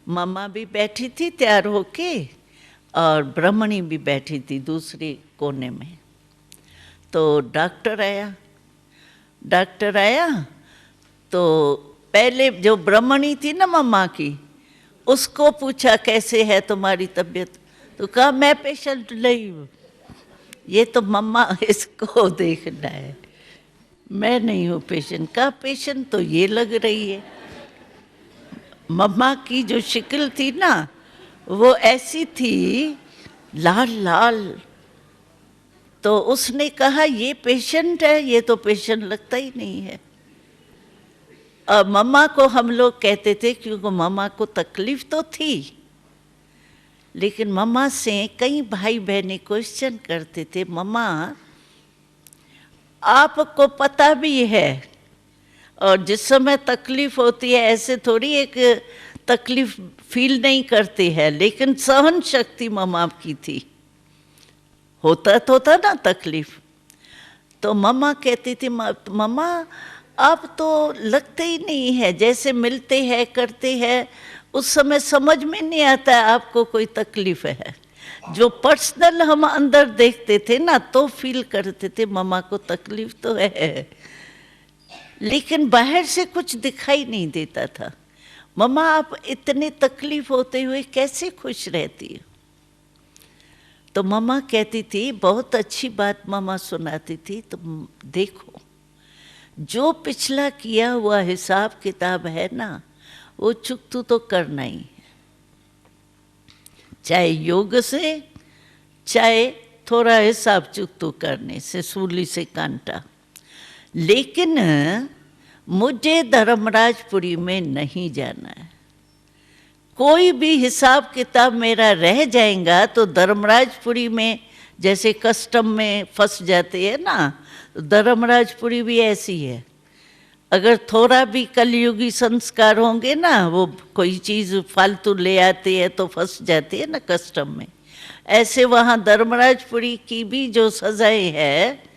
मम्मा भी बैठी थी तैयार होके, और ब्रह्मणी भी बैठी थी दूसरे कोने में। तो डॉक्टर आया तो पहले जो ब्रह्मणी थी ना मम्मा की, उसको पूछा कैसे है तुम्हारी तबीयत? तो कहा मैं पेशेंट नहीं हूँ, ये तो मम्मा इसको देखना है, मैं नहीं हूँ पेशेंट। कहा पेशेंट तो ये लग रही है। मम्मा की जो शक्ल थी ना वो ऐसी थी, लाल लाल। तो उसने कहा ये पेशेंट है, ये तो पेशेंट लगता ही नहीं है। और मम्मा को हम लोग कहते थे, क्योंकि मम्मा को तकलीफ तो थी, लेकिन मम्मा से कई भाई बहनें क्वेश्चन करते थे, मम्मा आपको पता भी है, और जिस समय तकलीफ होती है ऐसे थोड़ी एक तकलीफ फील नहीं करती है, लेकिन सहन शक्ति मम्मा की थी। होता तो था ना तकलीफ। तो मम्मा कहती थी, मम्मा आप तो लगते ही नहीं है, जैसे मिलते हैं करते हैं उस समय समझ में नहीं आता है आपको कोई तकलीफ है। जो पर्सनल हम अंदर देखते थे ना, तो फील करते थे मम्मा को तकलीफ तो है, लेकिन बाहर से कुछ दिखाई नहीं देता था। मम्मा आप इतने तकलीफ होते हुए कैसे खुश रहती हो? तो मम्मा कहती थी, बहुत अच्छी बात मम्मा सुनाती थी, तो देखो जो पिछला किया हुआ हिसाब किताब है ना, वो चुकतू तो करना ही है, चाहे योग से, चाहे थोड़ा हिसाब चुकतू करने से, सूली से कांटा। लेकिन मुझे धर्मराजपुरी में नहीं जाना है। कोई भी हिसाब किताब मेरा रह जाएगा तो धर्मराजपुरी में, जैसे कस्टम में फंस जाते हैं ना, धर्मराजपुरी भी ऐसी है। अगर थोड़ा भी कलयुगी संस्कार होंगे ना, वो कोई चीज़ फालतू ले आते हैं तो फंस जाते हैं ना कस्टम में। ऐसे वहाँ धर्मराजपुरी की भी जो सजाएं है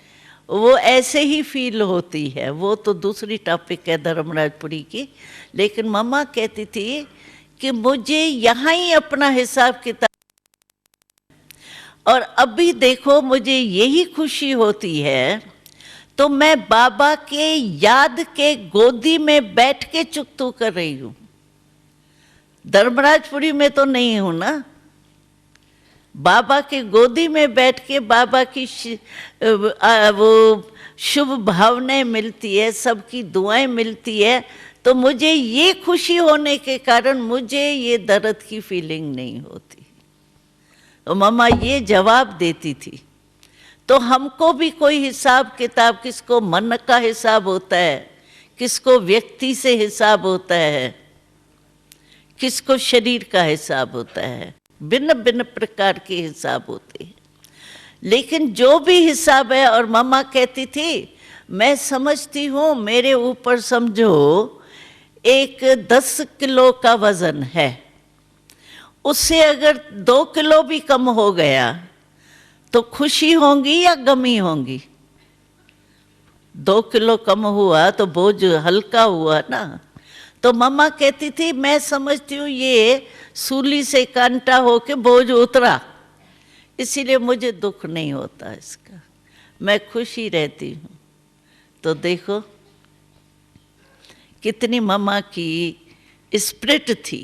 वो ऐसे ही फील होती है। वो तो दूसरी टॉपिक है धर्मराजपुरी की। लेकिन मम्मा कहती थी कि मुझे यहाँ ही अपना हिसाब किताब, और अभी देखो मुझे यही खुशी होती है, तो मैं बाबा के याद के गोदी में बैठ के चुकतू कर रही हूँ। धर्मराजपुरी में तो नहीं हूँ ना। बाबा के गोदी में बैठ के बाबा की वो शुभ भावनाएं मिलती है, सबकी दुआएं मिलती है, तो मुझे ये खुशी होने के कारण मुझे ये दर्द की फीलिंग नहीं होती। तो मम्मा ये जवाब देती थी। तो हमको भी कोई हिसाब किताब, किसको मन का हिसाब होता है, किसको व्यक्ति से हिसाब होता है, किसको शरीर का हिसाब होता है, भिन्न भिन्न प्रकार के हिसाब होते हैं। लेकिन जो भी हिसाब है, और मम्मा कहती थी मैं समझती हूँ मेरे ऊपर समझो एक 10 किलो का वजन है, उससे अगर 2 किलो भी कम हो गया तो खुशी होंगी या गमी होंगी? 2 किलो कम हुआ तो बोझ हल्का हुआ ना। तो मम्मा कहती थी मैं समझती हूँ ये सूली से कांटा होके बोझ उतरा, इसीलिए मुझे दुख नहीं होता इसका, मैं खुशी रहती हूँ। तो देखो कितनी मम्मा की स्पिरिट थी।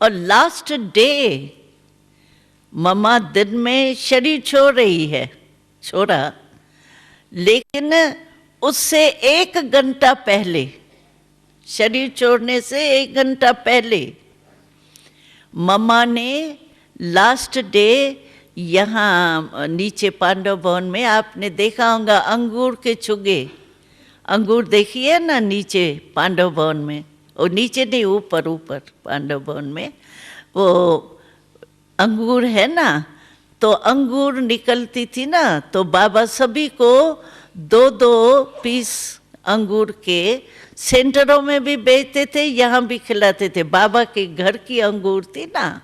और लास्ट डे मम्मा दिन में शरीर छोड़ रही है, छोड़ा, लेकिन उससे 1 घंटा पहले, शरीर छोड़ने से 1 घंटा पहले मम्मा ने लास्ट डे यहाँ नीचे पांडव भवन में आपने देखा होगा अंगूर के छुगे, अंगूर देखिए ना नीचे पांडव भवन में, और नीचे नहीं ऊपर ऊपर पांडव भवन में वो अंगूर है ना, तो अंगूर निकलती थी ना, तो बाबा सभी को 2-2 पीस अंगूर के सेंटरों में भी बेचते थे, यहाँ भी खिलाते थे। बाबा के घर की अंगूर थी ना।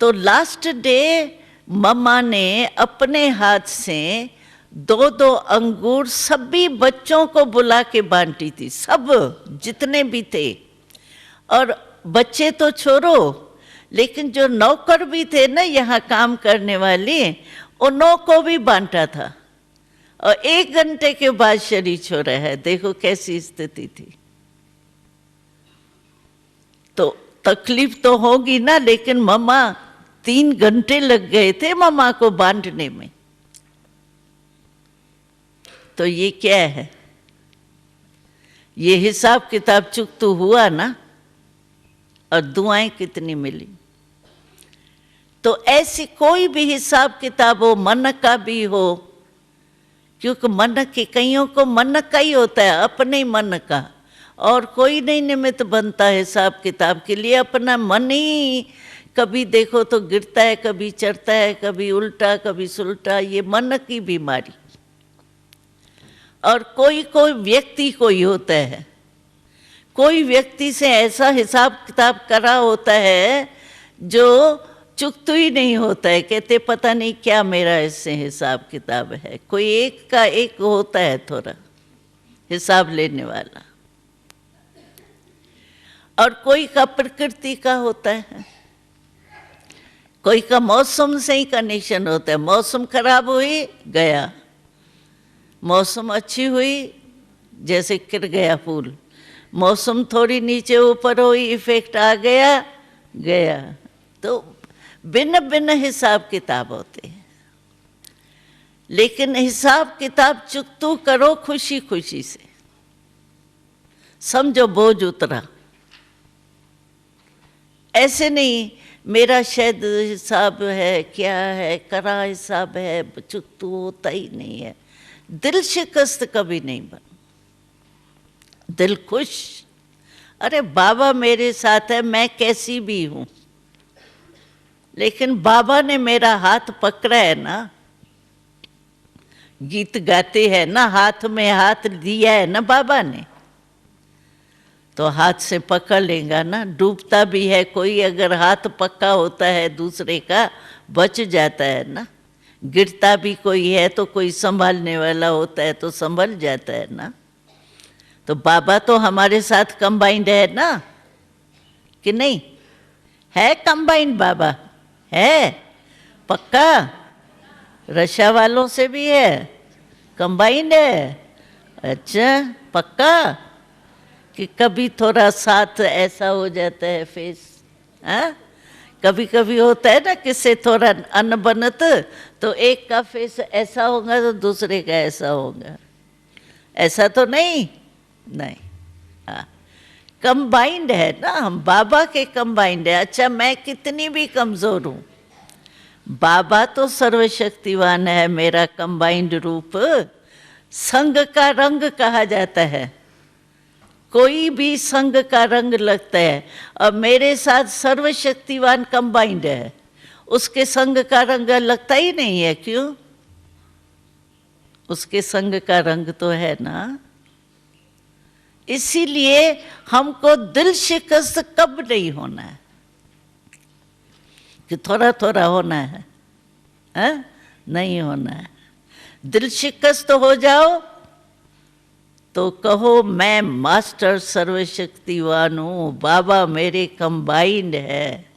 तो लास्ट डे मम्मा ने अपने हाथ से 2-2 अंगूर सभी बच्चों को बुला के बांटी थी, सब जितने भी थे। और बच्चे तो छोड़ो, लेकिन जो नौकर भी थे ना यहाँ काम करने वाले, उन्हों को भी बांटा था। और 1 घंटे के बाद शरीर छोड़ा है। देखो कैसी स्थिति थी। तो तकलीफ तो होगी ना, लेकिन मम्मा 3 घंटे लग गए थे मम्मा को बांटने में। तो ये क्या है? ये हिसाब किताब चुकतू हुआ ना, और दुआएं कितनी मिली। तो ऐसी कोई भी हिसाब किताब हो, मन का भी हो, क्योंकि मन के कईयों को मन का ही होता है, अपने ही मन का, और कोई नहीं निमित्त बनता है हिसाब किताब के लिए। अपना मन ही कभी देखो तो गिरता है, कभी चढ़ता है, कभी उल्टा कभी सुलटा, ये मन की बीमारी। और कोई कोई व्यक्ति कोई होता है, कोई व्यक्ति से ऐसा हिसाब किताब करा होता है जो चुकतू ही नहीं होता है, कहते पता नहीं क्या मेरा इससे हिसाब किताब है। कोई एक का एक होता है थोड़ा हिसाब लेने वाला, और कोई का प्रकृति का होता है, कोई का मौसम से ही कनेक्शन होता है। मौसम खराब हुई गया, मौसम अच्छी हुई जैसे गिर गया फूल, मौसम थोड़ी नीचे ऊपर हुई इफेक्ट आ गया गया। तो भिन्न भिन्न हिसाब किताब होते हैं, लेकिन हिसाब किताब चुकतू करो खुशी खुशी से, समझो बोझ उतरा। ऐसे नहीं मेरा शायद हिसाब है, क्या है, करा हिसाब है, चुकतू होता ही नहीं है। दिल शिकस्त कभी नहीं बन, दिल खुश। अरे बाबा मेरे साथ है, मैं कैसी भी हूं, लेकिन बाबा ने मेरा हाथ पकड़ा है ना। गीत गाते हैं ना, हाथ में हाथ दिया है ना बाबा ने, तो हाथ से पकड़ लेगा ना। डूबता भी है कोई, अगर हाथ पक्का होता है दूसरे का, बच जाता है ना। गिरता भी कोई है तो कोई संभालने वाला होता है तो संभल जाता है ना। तो बाबा तो हमारे साथ कंबाइंड है ना, कि नहीं है? कंबाइंड बाबा है पक्का, रशा वालों से भी है, कंबाइंड है। अच्छा पक्का, कि कभी थोड़ा साथ ऐसा हो जाता है फेस, हाँ? कभी कभी होता है ना किससे थोड़ा अनबनत, तो एक का फेस ऐसा होगा तो दूसरे का ऐसा होगा, ऐसा तो नहीं हाँ, कंबाइंड है ना, हम बाबा के कंबाइंड है। अच्छा मैं कितनी भी कमजोर हूँ, बाबा तो सर्वशक्तिवान है, मेरा कंबाइंड रूप संग का रंग कहा जाता है। कोई भी संग का रंग लगता है, और मेरे साथ सर्वशक्तिवान कंबाइंड है, उसके संग का रंग लगता ही नहीं है। क्यों? उसके संग का रंग तो है ना। इसीलिए हमको दिल शिकस्त कब नहीं होना है, कि थोड़ा थोड़ा होना है, हाँ? नहीं होना है। दिल शिकस्त हो जाओ तो कहो मैं मास्टर सर्वशक्तिवान हूँ, बाबा मेरे कंबाइंड है।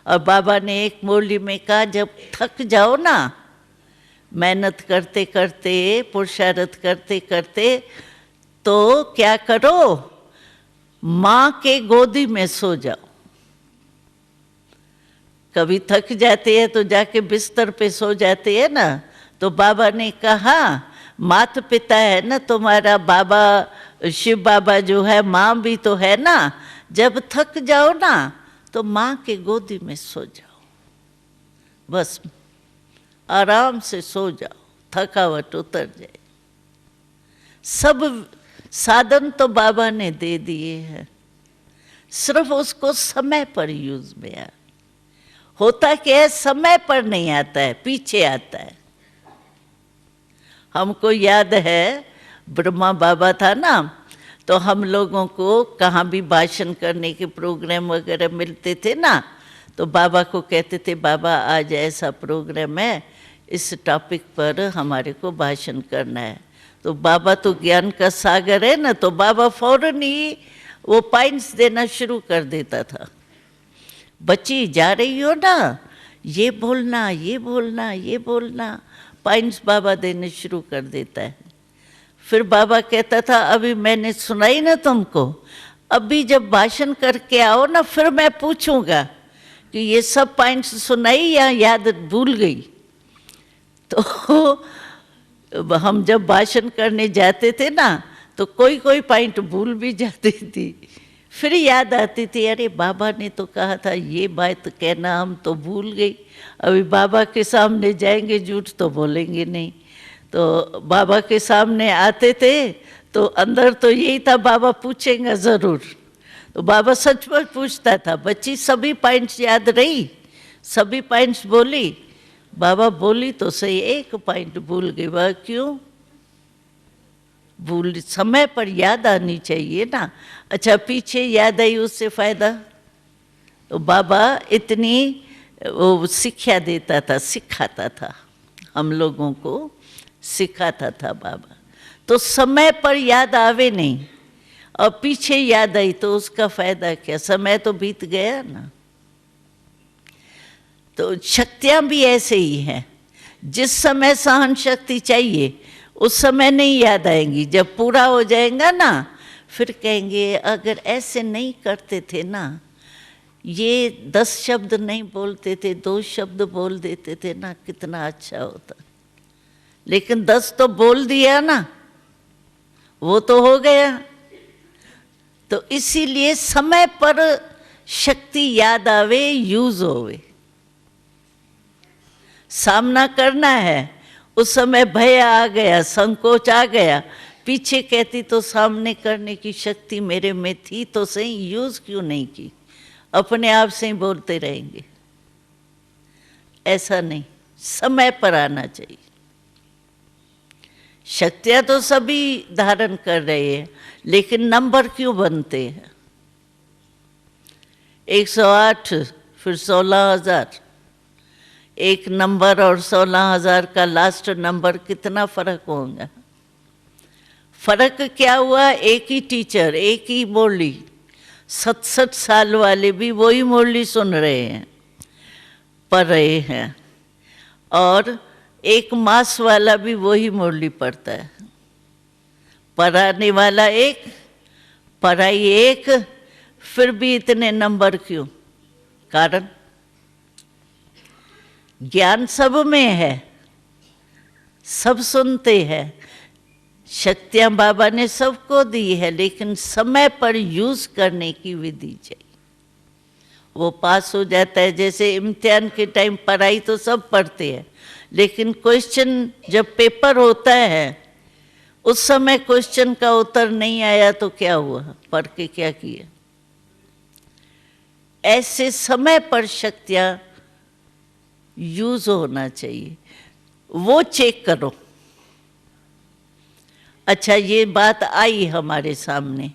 और बाबा ने एक मुरली में कहा, जब थक जाओ ना मेहनत करते करते, पुरुषार्थ करते करते, तो क्या करो, माँ के गोदी में सो जाओ। कभी थक जाते हैं तो जाके बिस्तर पे सो जाते हैं ना, तो बाबा ने कहा माता पिता है ना तुम्हारा, बाबा शिव बाबा जो है, माँ भी तो है ना, जब थक जाओ ना तो माँ के गोदी में सो जाओ, बस आराम से सो जाओ, थकावट उतर जाए। सब साधन तो बाबा ने दे दिए हैं, सिर्फ उसको समय पर यूज में आ। होता क्या है, समय पर नहीं आता है, पीछे आता है। हमको याद है ब्रह्मा बाबा था ना, तो हम लोगों को कहाँ भी भाषण करने के प्रोग्राम वगैरह मिलते थे ना, तो बाबा को कहते थे बाबा आज ऐसा प्रोग्राम है, इस टॉपिक पर हमारे को भाषण करना है। तो बाबा तो ज्ञान का सागर है ना, तो बाबा फौरन ही वो पॉइंट्स देना शुरू कर देता था। बच्ची जा रही हो ना, ये बोलना, ये बोलना, ये बोलना, पॉइंट्स बाबा देने शुरू कर देता है। फिर बाबा कहता था अभी मैंने सुनाई ना तुमको, अभी जब भाषण करके आओ ना फिर मैं पूछूंगा कि ये सब पॉइंट्स सुनाई या याद भूल गई। तो हम जब भाषण करने जाते थे ना तो कोई कोई पॉइंट भूल भी जाती थी, फिर याद आती थी अरे बाबा ने तो कहा था ये बात कहना, हम तो भूल गई। अभी बाबा के सामने जाएंगे झूठ तो बोलेंगे नहीं, तो बाबा के सामने आते थे तो अंदर तो यही था बाबा पूछेंगे ज़रूर। तो बाबा सचमुच पूछता था, बच्ची सभी पॉइंट्स याद रही, सभी पॉइंट्स बोली? बाबा बोली तो सही, एक पॉइंट भूल गई। वह क्यों भूल? समय पर याद आनी चाहिए ना। अच्छा पीछे याद आई उससे फायदा? तो बाबा इतनी वो शिक्षा देता था, सिखाता था, हम लोगों को सिखाता था बाबा। तो समय पर याद आवे नहीं और पीछे याद आई तो उसका फायदा क्या, समय तो बीत गया ना। तो शक्तियाँ भी ऐसे ही हैं, जिस समय सहन शक्ति चाहिए उस समय नहीं याद आएंगी, जब पूरा हो जाएगा ना फिर कहेंगे अगर ऐसे नहीं करते थे ना, ये 10 शब्द नहीं बोलते थे, 2 शब्द बोल देते थे ना, कितना अच्छा होता। लेकिन 10 तो बोल दिया ना, वो तो हो गया। तो इसीलिए समय पर शक्ति याद आवे, यूज होवे। सामना करना है, उस समय भय आ गया, संकोच आ गया, पीछे कहती तो सामने करने की शक्ति मेरे में थी तो सही, यूज क्यों नहीं की? अपने आप से ही बोलते रहेंगे। ऐसा नहीं, समय पर आना चाहिए। शक्तियाँ तो सभी धारण कर रहे हैं, लेकिन नंबर क्यों बनते हैं? 108 फिर 16,000, एक नंबर और 16,000 का लास्ट नंबर कितना फर्क होगा? फर्क क्या हुआ? एक ही टीचर, एक ही मुरली, 67 साल वाले भी वही मुरली सुन रहे हैं, पढ़ रहे हैं, और 1 मास वाला भी वही मुरली पढ़ता है। पढ़ाने वाला एक, पढ़ाई एक, फिर भी इतने नंबर क्यों? कारण ज्ञान सब में है, सब सुनते हैं, शक्तियाँ बाबा ने सबको दी है, लेकिन समय पर यूज करने की विधि चाहिए। वो पास हो जाता है, जैसे इम्तिहान के टाइम पढ़ाई तो सब पढ़ते हैं, लेकिन क्वेश्चन जब पेपर होता है उस समय क्वेश्चन का उत्तर नहीं आया तो क्या हुआ? पढ़ के क्या किया? ऐसे समय पर शक्तियाँ यूज होना चाहिए, वो चेक करो। अच्छा ये बात आई हमारे सामने,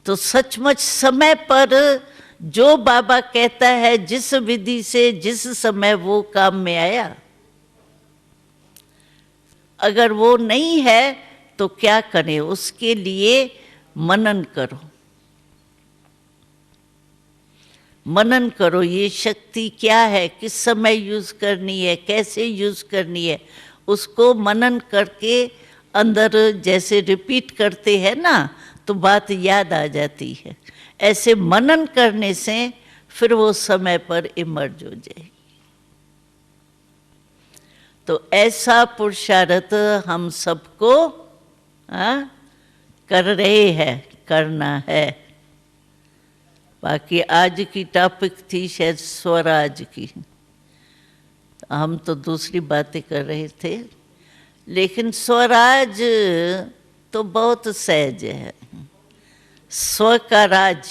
तो सचमुच समय पर जो बाबा कहता है जिस विधि से जिस समय वो काम में आया, अगर वो नहीं है तो क्या करें? उसके लिए मनन करो, मनन करो। ये शक्ति क्या है, किस समय यूज करनी है, कैसे यूज करनी है, उसको मनन करके अंदर जैसे रिपीट करते हैं ना, तो बात याद आ जाती है। ऐसे मनन करने से फिर वो समय पर इमर्ज हो जाएगी। तो ऐसा पुरुषार्थ हम सबको कर रहे हैं, करना है। बाकी आज की टॉपिक थी शायद स्वराज की, हम तो दूसरी बातें कर रहे थे, लेकिन स्वराज तो बहुत सहज है। स्व का राज,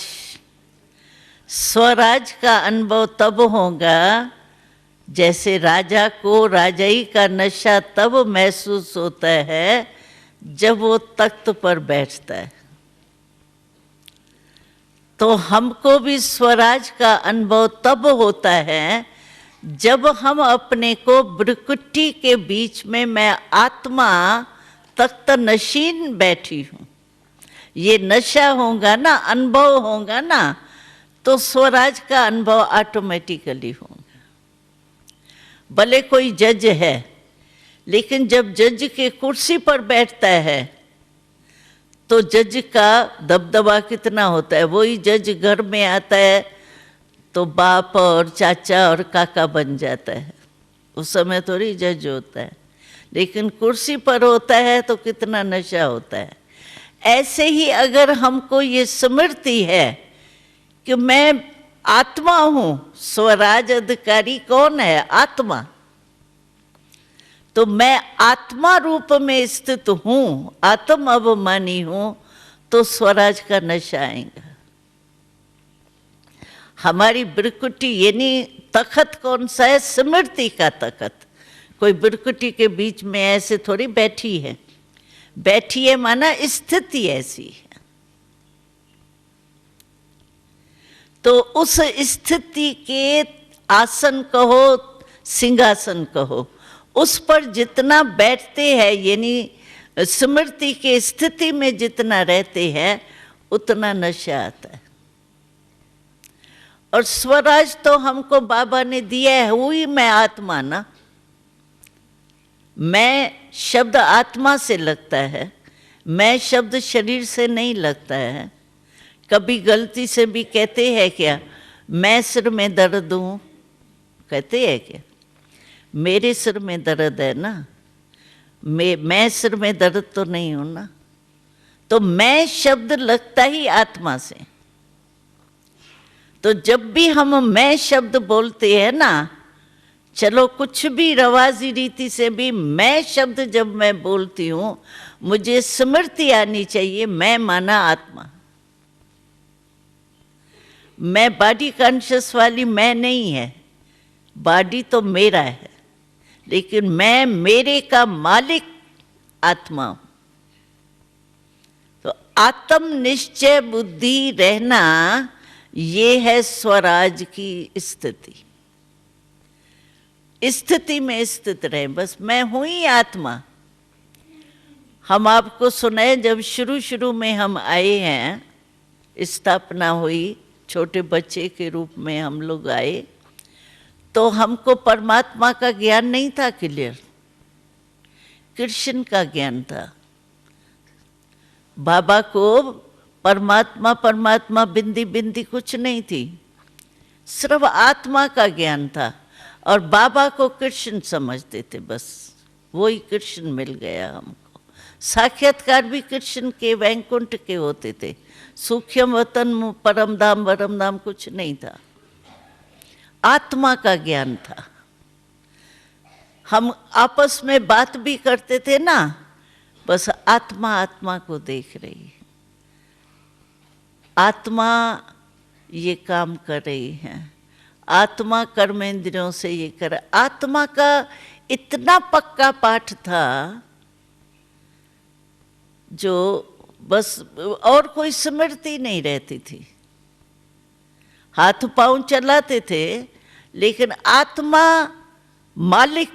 स्वराज का अनुभव तब होगा जैसे राजा को राजाई का नशा तब महसूस होता है जब वो तख्त पर बैठता है। तो हमको भी स्वराज का अनुभव तब होता है जब हम अपने को भ्रुकुटी के बीच में मैं आत्मा तख्त नशीन बैठी हूँ, ये नशा होगा ना, अनुभव होगा ना, तो स्वराज का अनुभव ऑटोमेटिकली होगा। भले कोई जज है, लेकिन जब जज के कुर्सी पर बैठता है तो जज का दबदबा कितना होता है। वही जज घर में आता है तो बाप और चाचा और काका बन जाता है, उस समय थोड़ी जज होता है, लेकिन कुर्सी पर होता है तो कितना नशा होता है। ऐसे ही अगर हमको ये स्मृति है कि मैं आत्मा हूँ, स्वराज अधिकारी कौन है? आत्मा। तो मैं आत्मा रूप में स्थित हूँ, आत्म अभिमानी हूँ, तो स्वराज का नशा आएगा। हमारी बिरकुटी यानी तखत कौन सा है? स्मृति का तखत। कोई बिरकुटी के बीच में ऐसे थोड़ी बैठी है, बैठी है माना स्थिति ऐसी है। तो उस स्थिति के आसन कहो, सिंहासन कहो, उस पर जितना बैठते हैं, यानी स्मृति के स्थिति में जितना रहते हैं, उतना नशा आता है। और स्वराज तो हमको बाबा ने दिया है, हुई मैं आत्मा ना। मैं शब्द आत्मा से लगता है, मैं शब्द शरीर से नहीं लगता है। कभी गलती से भी कहते हैं क्या, मैं सिर में दर्द हूँ? कहते हैं क्या? मेरे सिर में दर्द है ना, मैं सिर में दर्द तो नहीं हूँ ना। तो मैं शब्द लगता ही आत्मा से। तो जब भी हम मैं शब्द बोलते हैं ना, चलो कुछ भी रवाजी रीति से भी मैं शब्द जब मैं बोलती हूँ, मुझे स्मृति आनी चाहिए, मैं माना आत्मा। मैं बॉडी कॉन्शियस वाली मैं नहीं है, बॉडी तो मेरा है, लेकिन मैं मेरे का मालिक आत्मा हूं। तो आत्म निश्चय बुद्धि रहना, ये है स्वराज की स्थिति। स्थिति में स्थित रहे, बस मैं हूं ही आत्मा। हम आपको सुनाए, जब शुरू शुरू में हम आए हैं, स्थापना हुई, छोटे बच्चे के रूप में हम लोग आए, तो हमको परमात्मा का ज्ञान नहीं था क्लियर, कृष्ण का ज्ञान था। बाबा को परमात्मा परमात्मा बिंदी बिंदी कुछ नहीं थी, सिर्फ आत्मा का ज्ञान था। और बाबा को कृष्ण समझते थे, बस वही कृष्ण मिल गया हमको। साक्षात्कार भी कृष्ण के, वैकुंठ के होते थे। सूक्ष्म वतन परम धाम वरम धाम कुछ नहीं था, आत्मा का ज्ञान था। हम आपस में बात भी करते थे ना, बस आत्मा आत्मा को देख रही है, आत्मा ये काम कर रही है, आत्मा कर्मेंद्रियों से ये कर। आत्मा का इतना पक्का पाठ था जो बस और कोई स्मृति नहीं रहती थी। हाथ पांव चलाते थे, लेकिन आत्मा मालिक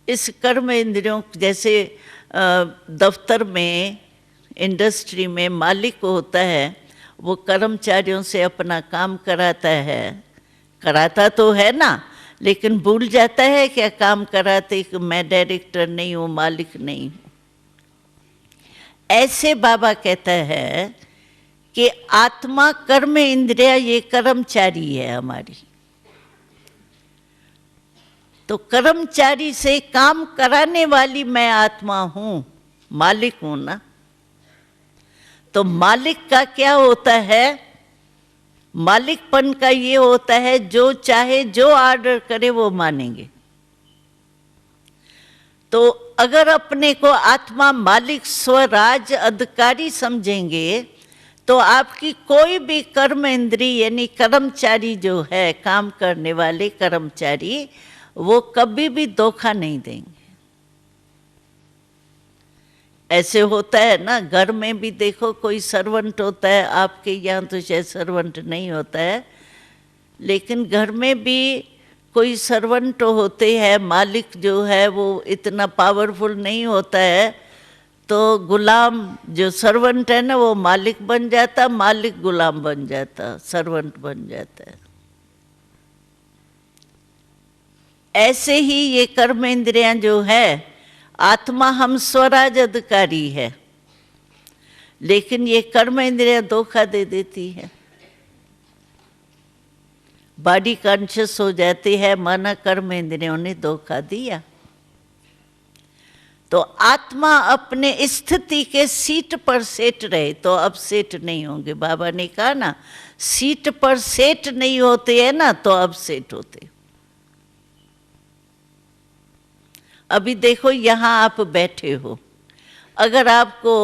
इस कर्म इंद्रियों, जैसे दफ्तर में, इंडस्ट्री में मालिक होता है, वो कर्मचारियों से अपना काम कराता है, कराता तो है ना, लेकिन भूल जाता है क्या काम कराते कि मैं डायरेक्टर नहीं हूँ, मालिक नहीं हूँ। ऐसे बाबा कहता है कि आत्मा कर्म इंद्रिया ये कर्मचारी है हमारी। तो कर्मचारी से काम कराने वाली मैं आत्मा हूँ, मालिक हूँ ना। तो मालिक का क्या होता है? मालिकपन का ये होता है जो चाहे जो ऑर्डर करे वो मानेंगे। तो अगर अपने को आत्मा मालिक स्वराज अधिकारी समझेंगे तो आपकी कोई भी कर्म इंद्री यानी कर्मचारी जो है, काम करने वाले कर्मचारी, वो कभी भी धोखा नहीं देंगे। ऐसे होता है ना, घर में भी देखो कोई सर्वेंट होता है, आपके यहाँ तो शायद सर्वेंट नहीं होता है, लेकिन घर में भी कोई सर्वेंट होते हैं, मालिक जो है वो इतना पावरफुल नहीं होता है, तो गुलाम जो सर्वेंट है ना वो मालिक बन जाता, मालिक गुलाम बन जाता, सर्वेंट बन जाता है। ऐसे ही ये कर्म इंद्रियां जो है, आत्मा हम स्वराज अधिकारी है, लेकिन ये कर्म इंद्रियां धोखा दे देती है। बॉडी कॉन्शियस हो जाती है, माना कर्म इंद्रियों ने धोखा दिया। तो आत्मा अपने स्थिति के सीट पर सेट रहे तो अब सेट नहीं होंगे। बाबा ने कहा ना, सीट पर सेट नहीं होते हैं ना तो अब सेट होते। अभी देखो यहाँ आप बैठे हो, अगर आपको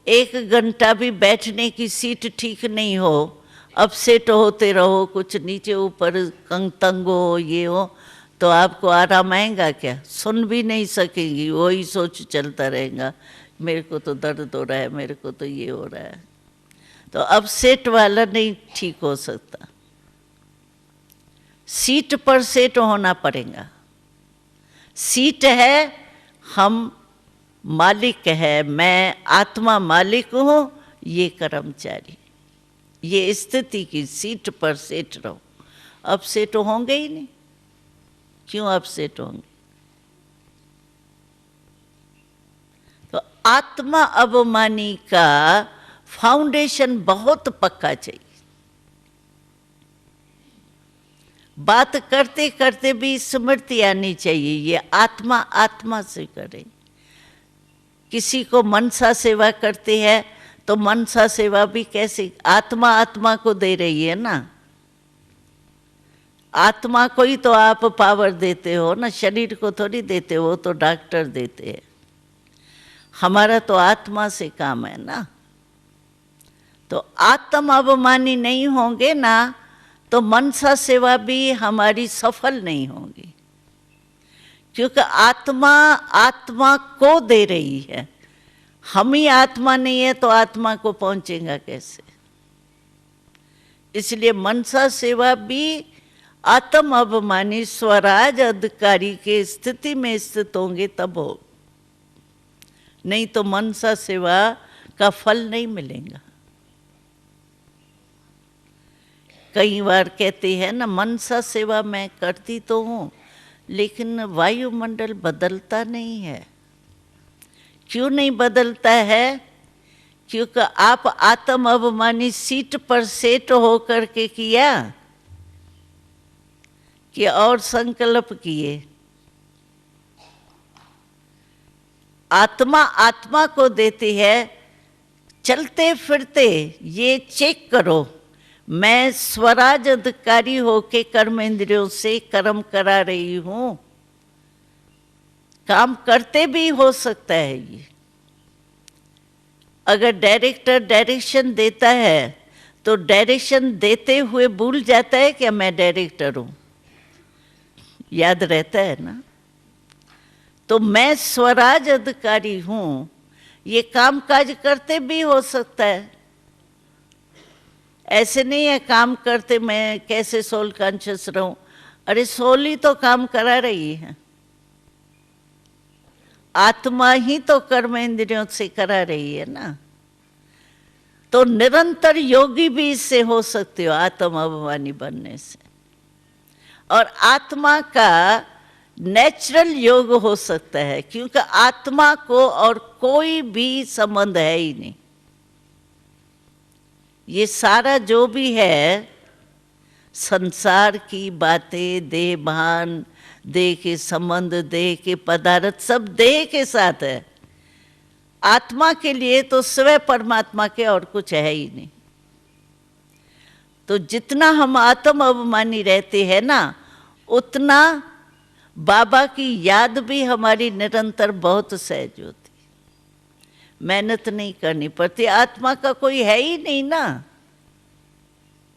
1 घंटा भी बैठने की सीट ठीक नहीं हो, अब सेट होते रहो, कुछ नीचे ऊपर तंग हो, ये हो, तो आपको आराम आएगा क्या? सुन भी नहीं सकेंगी, वही सोच चलता रहेगा, मेरे को तो दर्द हो रहा है, मेरे को तो ये हो रहा है। तो अब सेट वाला नहीं ठीक हो सकता, सीट पर सेट होना पड़ेगा। सीट है, हम मालिक है, मैं आत्मा मालिक हूँ, ये कर्मचारी, ये स्थिति की सीट पर सेट रहो। अब सेट होंगे ही नहीं, क्यों अब सेट होंगे? तो आत्मा अभिमानी का फाउंडेशन बहुत पक्का चाहिए। बात करते करते भी स्मृति आनी चाहिए, ये आत्मा आत्मा से करे। किसी को मनसा सेवा करते हैं तो मनसा सेवा भी कैसे, आत्मा आत्मा को दे रही है ना, आत्मा को ही तो आप पावर देते हो ना, शरीर को थोड़ी देते हो, तो डॉक्टर देते हैं। हमारा तो आत्मा से काम है ना। तो आत्म अभिमानी नहीं होंगे ना तो मनसा सेवा भी हमारी सफल नहीं होगी, क्योंकि आत्मा आत्मा को दे रही है। हम ही आत्मा नहीं है तो आत्मा को पहुंचेगा कैसे? इसलिए मनसा सेवा भी आत्म अभिमानी स्वराज अधिकारी के स्थिति में स्थित होंगे तब हो, नहीं तो मनसा सेवा का फल नहीं मिलेगा। कई बार कहते हैं ना, मनसा सेवा मैं करती तो हूँ लेकिन वायुमंडल बदलता नहीं है। क्यों नहीं बदलता है? क्योंकि आप आत्म अभिमानी सीट पर सेट होकर के किया कि और संकल्प किए। आत्मा आत्मा को देती है, चलते फिरते ये चेक करो, मैं स्वराज अधिकारी होके कर्म इंद्रियों से कर्म करा रही हूं, काम करते भी हो सकता है ये। अगर डायरेक्टर डायरेक्शन देता है तो डायरेक्शन देते हुए भूल जाता है कि मैं डायरेक्टर हूं, याद रहता है ना। तो मैं स्वराज अधिकारी हूं, ये काम काज करते भी हो सकता है। ऐसे नहीं है काम करते मैं कैसे सोल कॉन्शियस रहूं। अरे सोल ही तो काम करा रही है, आत्मा ही तो कर्म इंद्रियों से करा रही है ना। तो निरंतर योगी भी इससे हो सकते हो, आत्म अभिमानी बनने से। और आत्मा का नेचुरल योग हो सकता है, क्योंकि आत्मा को और कोई भी संबंध है ही नहीं। ये सारा जो भी है संसार की बातें, देह भान, देह के संबंध, देह के पदार्थ, सब देह के साथ है। आत्मा के लिए तो स्वयं परमात्मा के और कुछ है ही नहीं। तो जितना हम आत्म अभिमानी रहते हैं ना, उतना बाबा की याद भी हमारी निरंतर बहुत सहज होती। मेहनत नहीं करनी पड़ती, आत्मा का कोई है ही नहीं ना।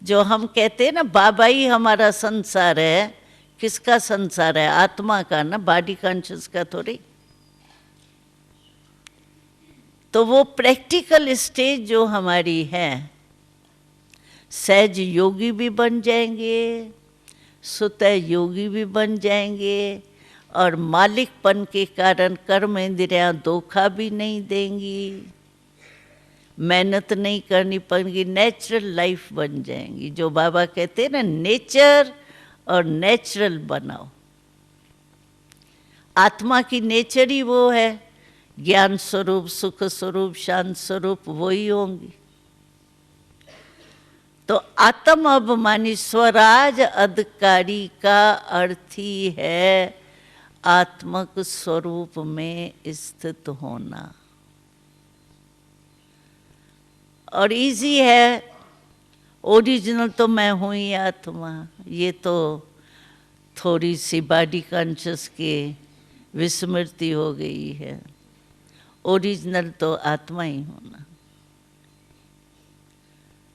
जो हम कहते हैं ना बाबा ही हमारा संसार है, किसका संसार है? आत्मा का ना, बॉडी कॉन्शियस का थोड़ी। तो वो प्रैक्टिकल स्टेज जो हमारी है, सहज योगी भी बन जाएंगे, सुतः योगी भी बन जाएंगे, और मालिकपन के कारण कर्म इंद्रियां धोखा भी नहीं देंगी, मेहनत नहीं करनी पड़ेगी, नेचुरल लाइफ बन जाएंगी। जो बाबा कहते हैं ना, नेचर और नेचुरल बनाओ। आत्मा की नेचर ही वो है, ज्ञान स्वरूप, सुख स्वरूप, शांत स्वरूप, वही होंगी। तो आत्म अभिमानी स्वराज अधिकारी का अर्थ ही है आत्मक स्वरूप में स्थित होना। और इजी है, ओरिजिनल तो मैं हूँ ही आत्मा। ये तो थोड़ी सी बॉडी कॉन्शियस के विस्मृति हो गई है। ओरिजिनल तो आत्मा ही होना।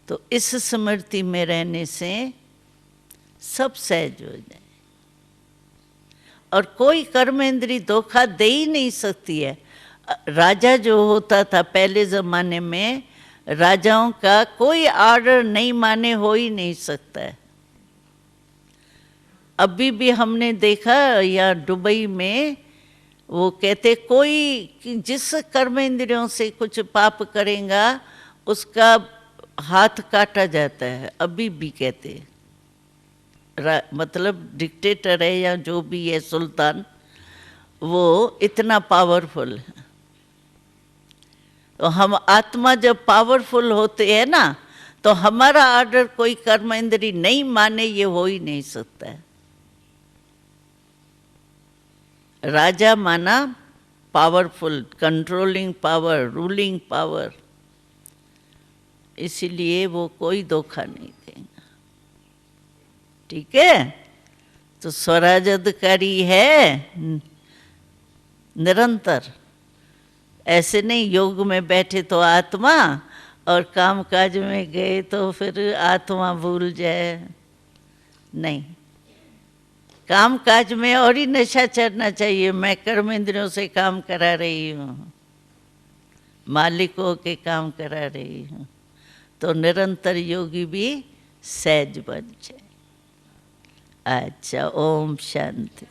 तो इस स्मृति में रहने से सब सहज हो जाए, और कोई कर्मेंद्री धोखा दे ही नहीं सकती है। राजा जो होता था पहले ज़माने में, राजाओं का कोई ऑर्डर नहीं माने हो ही नहीं सकता है। अभी भी हमने देखा यहाँ दुबई में, वो कहते कोई जिस कर्मेंद्रियों से कुछ पाप करेगा उसका हाथ काटा जाता है। अभी भी कहते मतलब डिक्टेटर है या जो भी है सुल्तान, वो इतना पावरफुल है। तो हम आत्मा जब पावरफुल होते हैं ना, तो हमारा ऑर्डर कोई कर्मेंद्री नहीं माने, ये हो ही नहीं सकता है। राजा माना powerful, controlling power, ruling power, इसीलिए वो कोई धोखा नहीं देगा। ठीक है? तो स्वराज अधिकारी है निरंतर। ऐसे नहीं योग में बैठे तो आत्मा, और काम काज में गए तो फिर आत्मा भूल जाए। नहीं, काम काज में और ही नशा चढ़ना चाहिए। मैं कर्म इंद्रियों से काम करा रही हूँ, मालिकों के काम करा रही हूँ, तो निरंतर योगी भी सहज बन जाए। अच्छा, ओम शांति।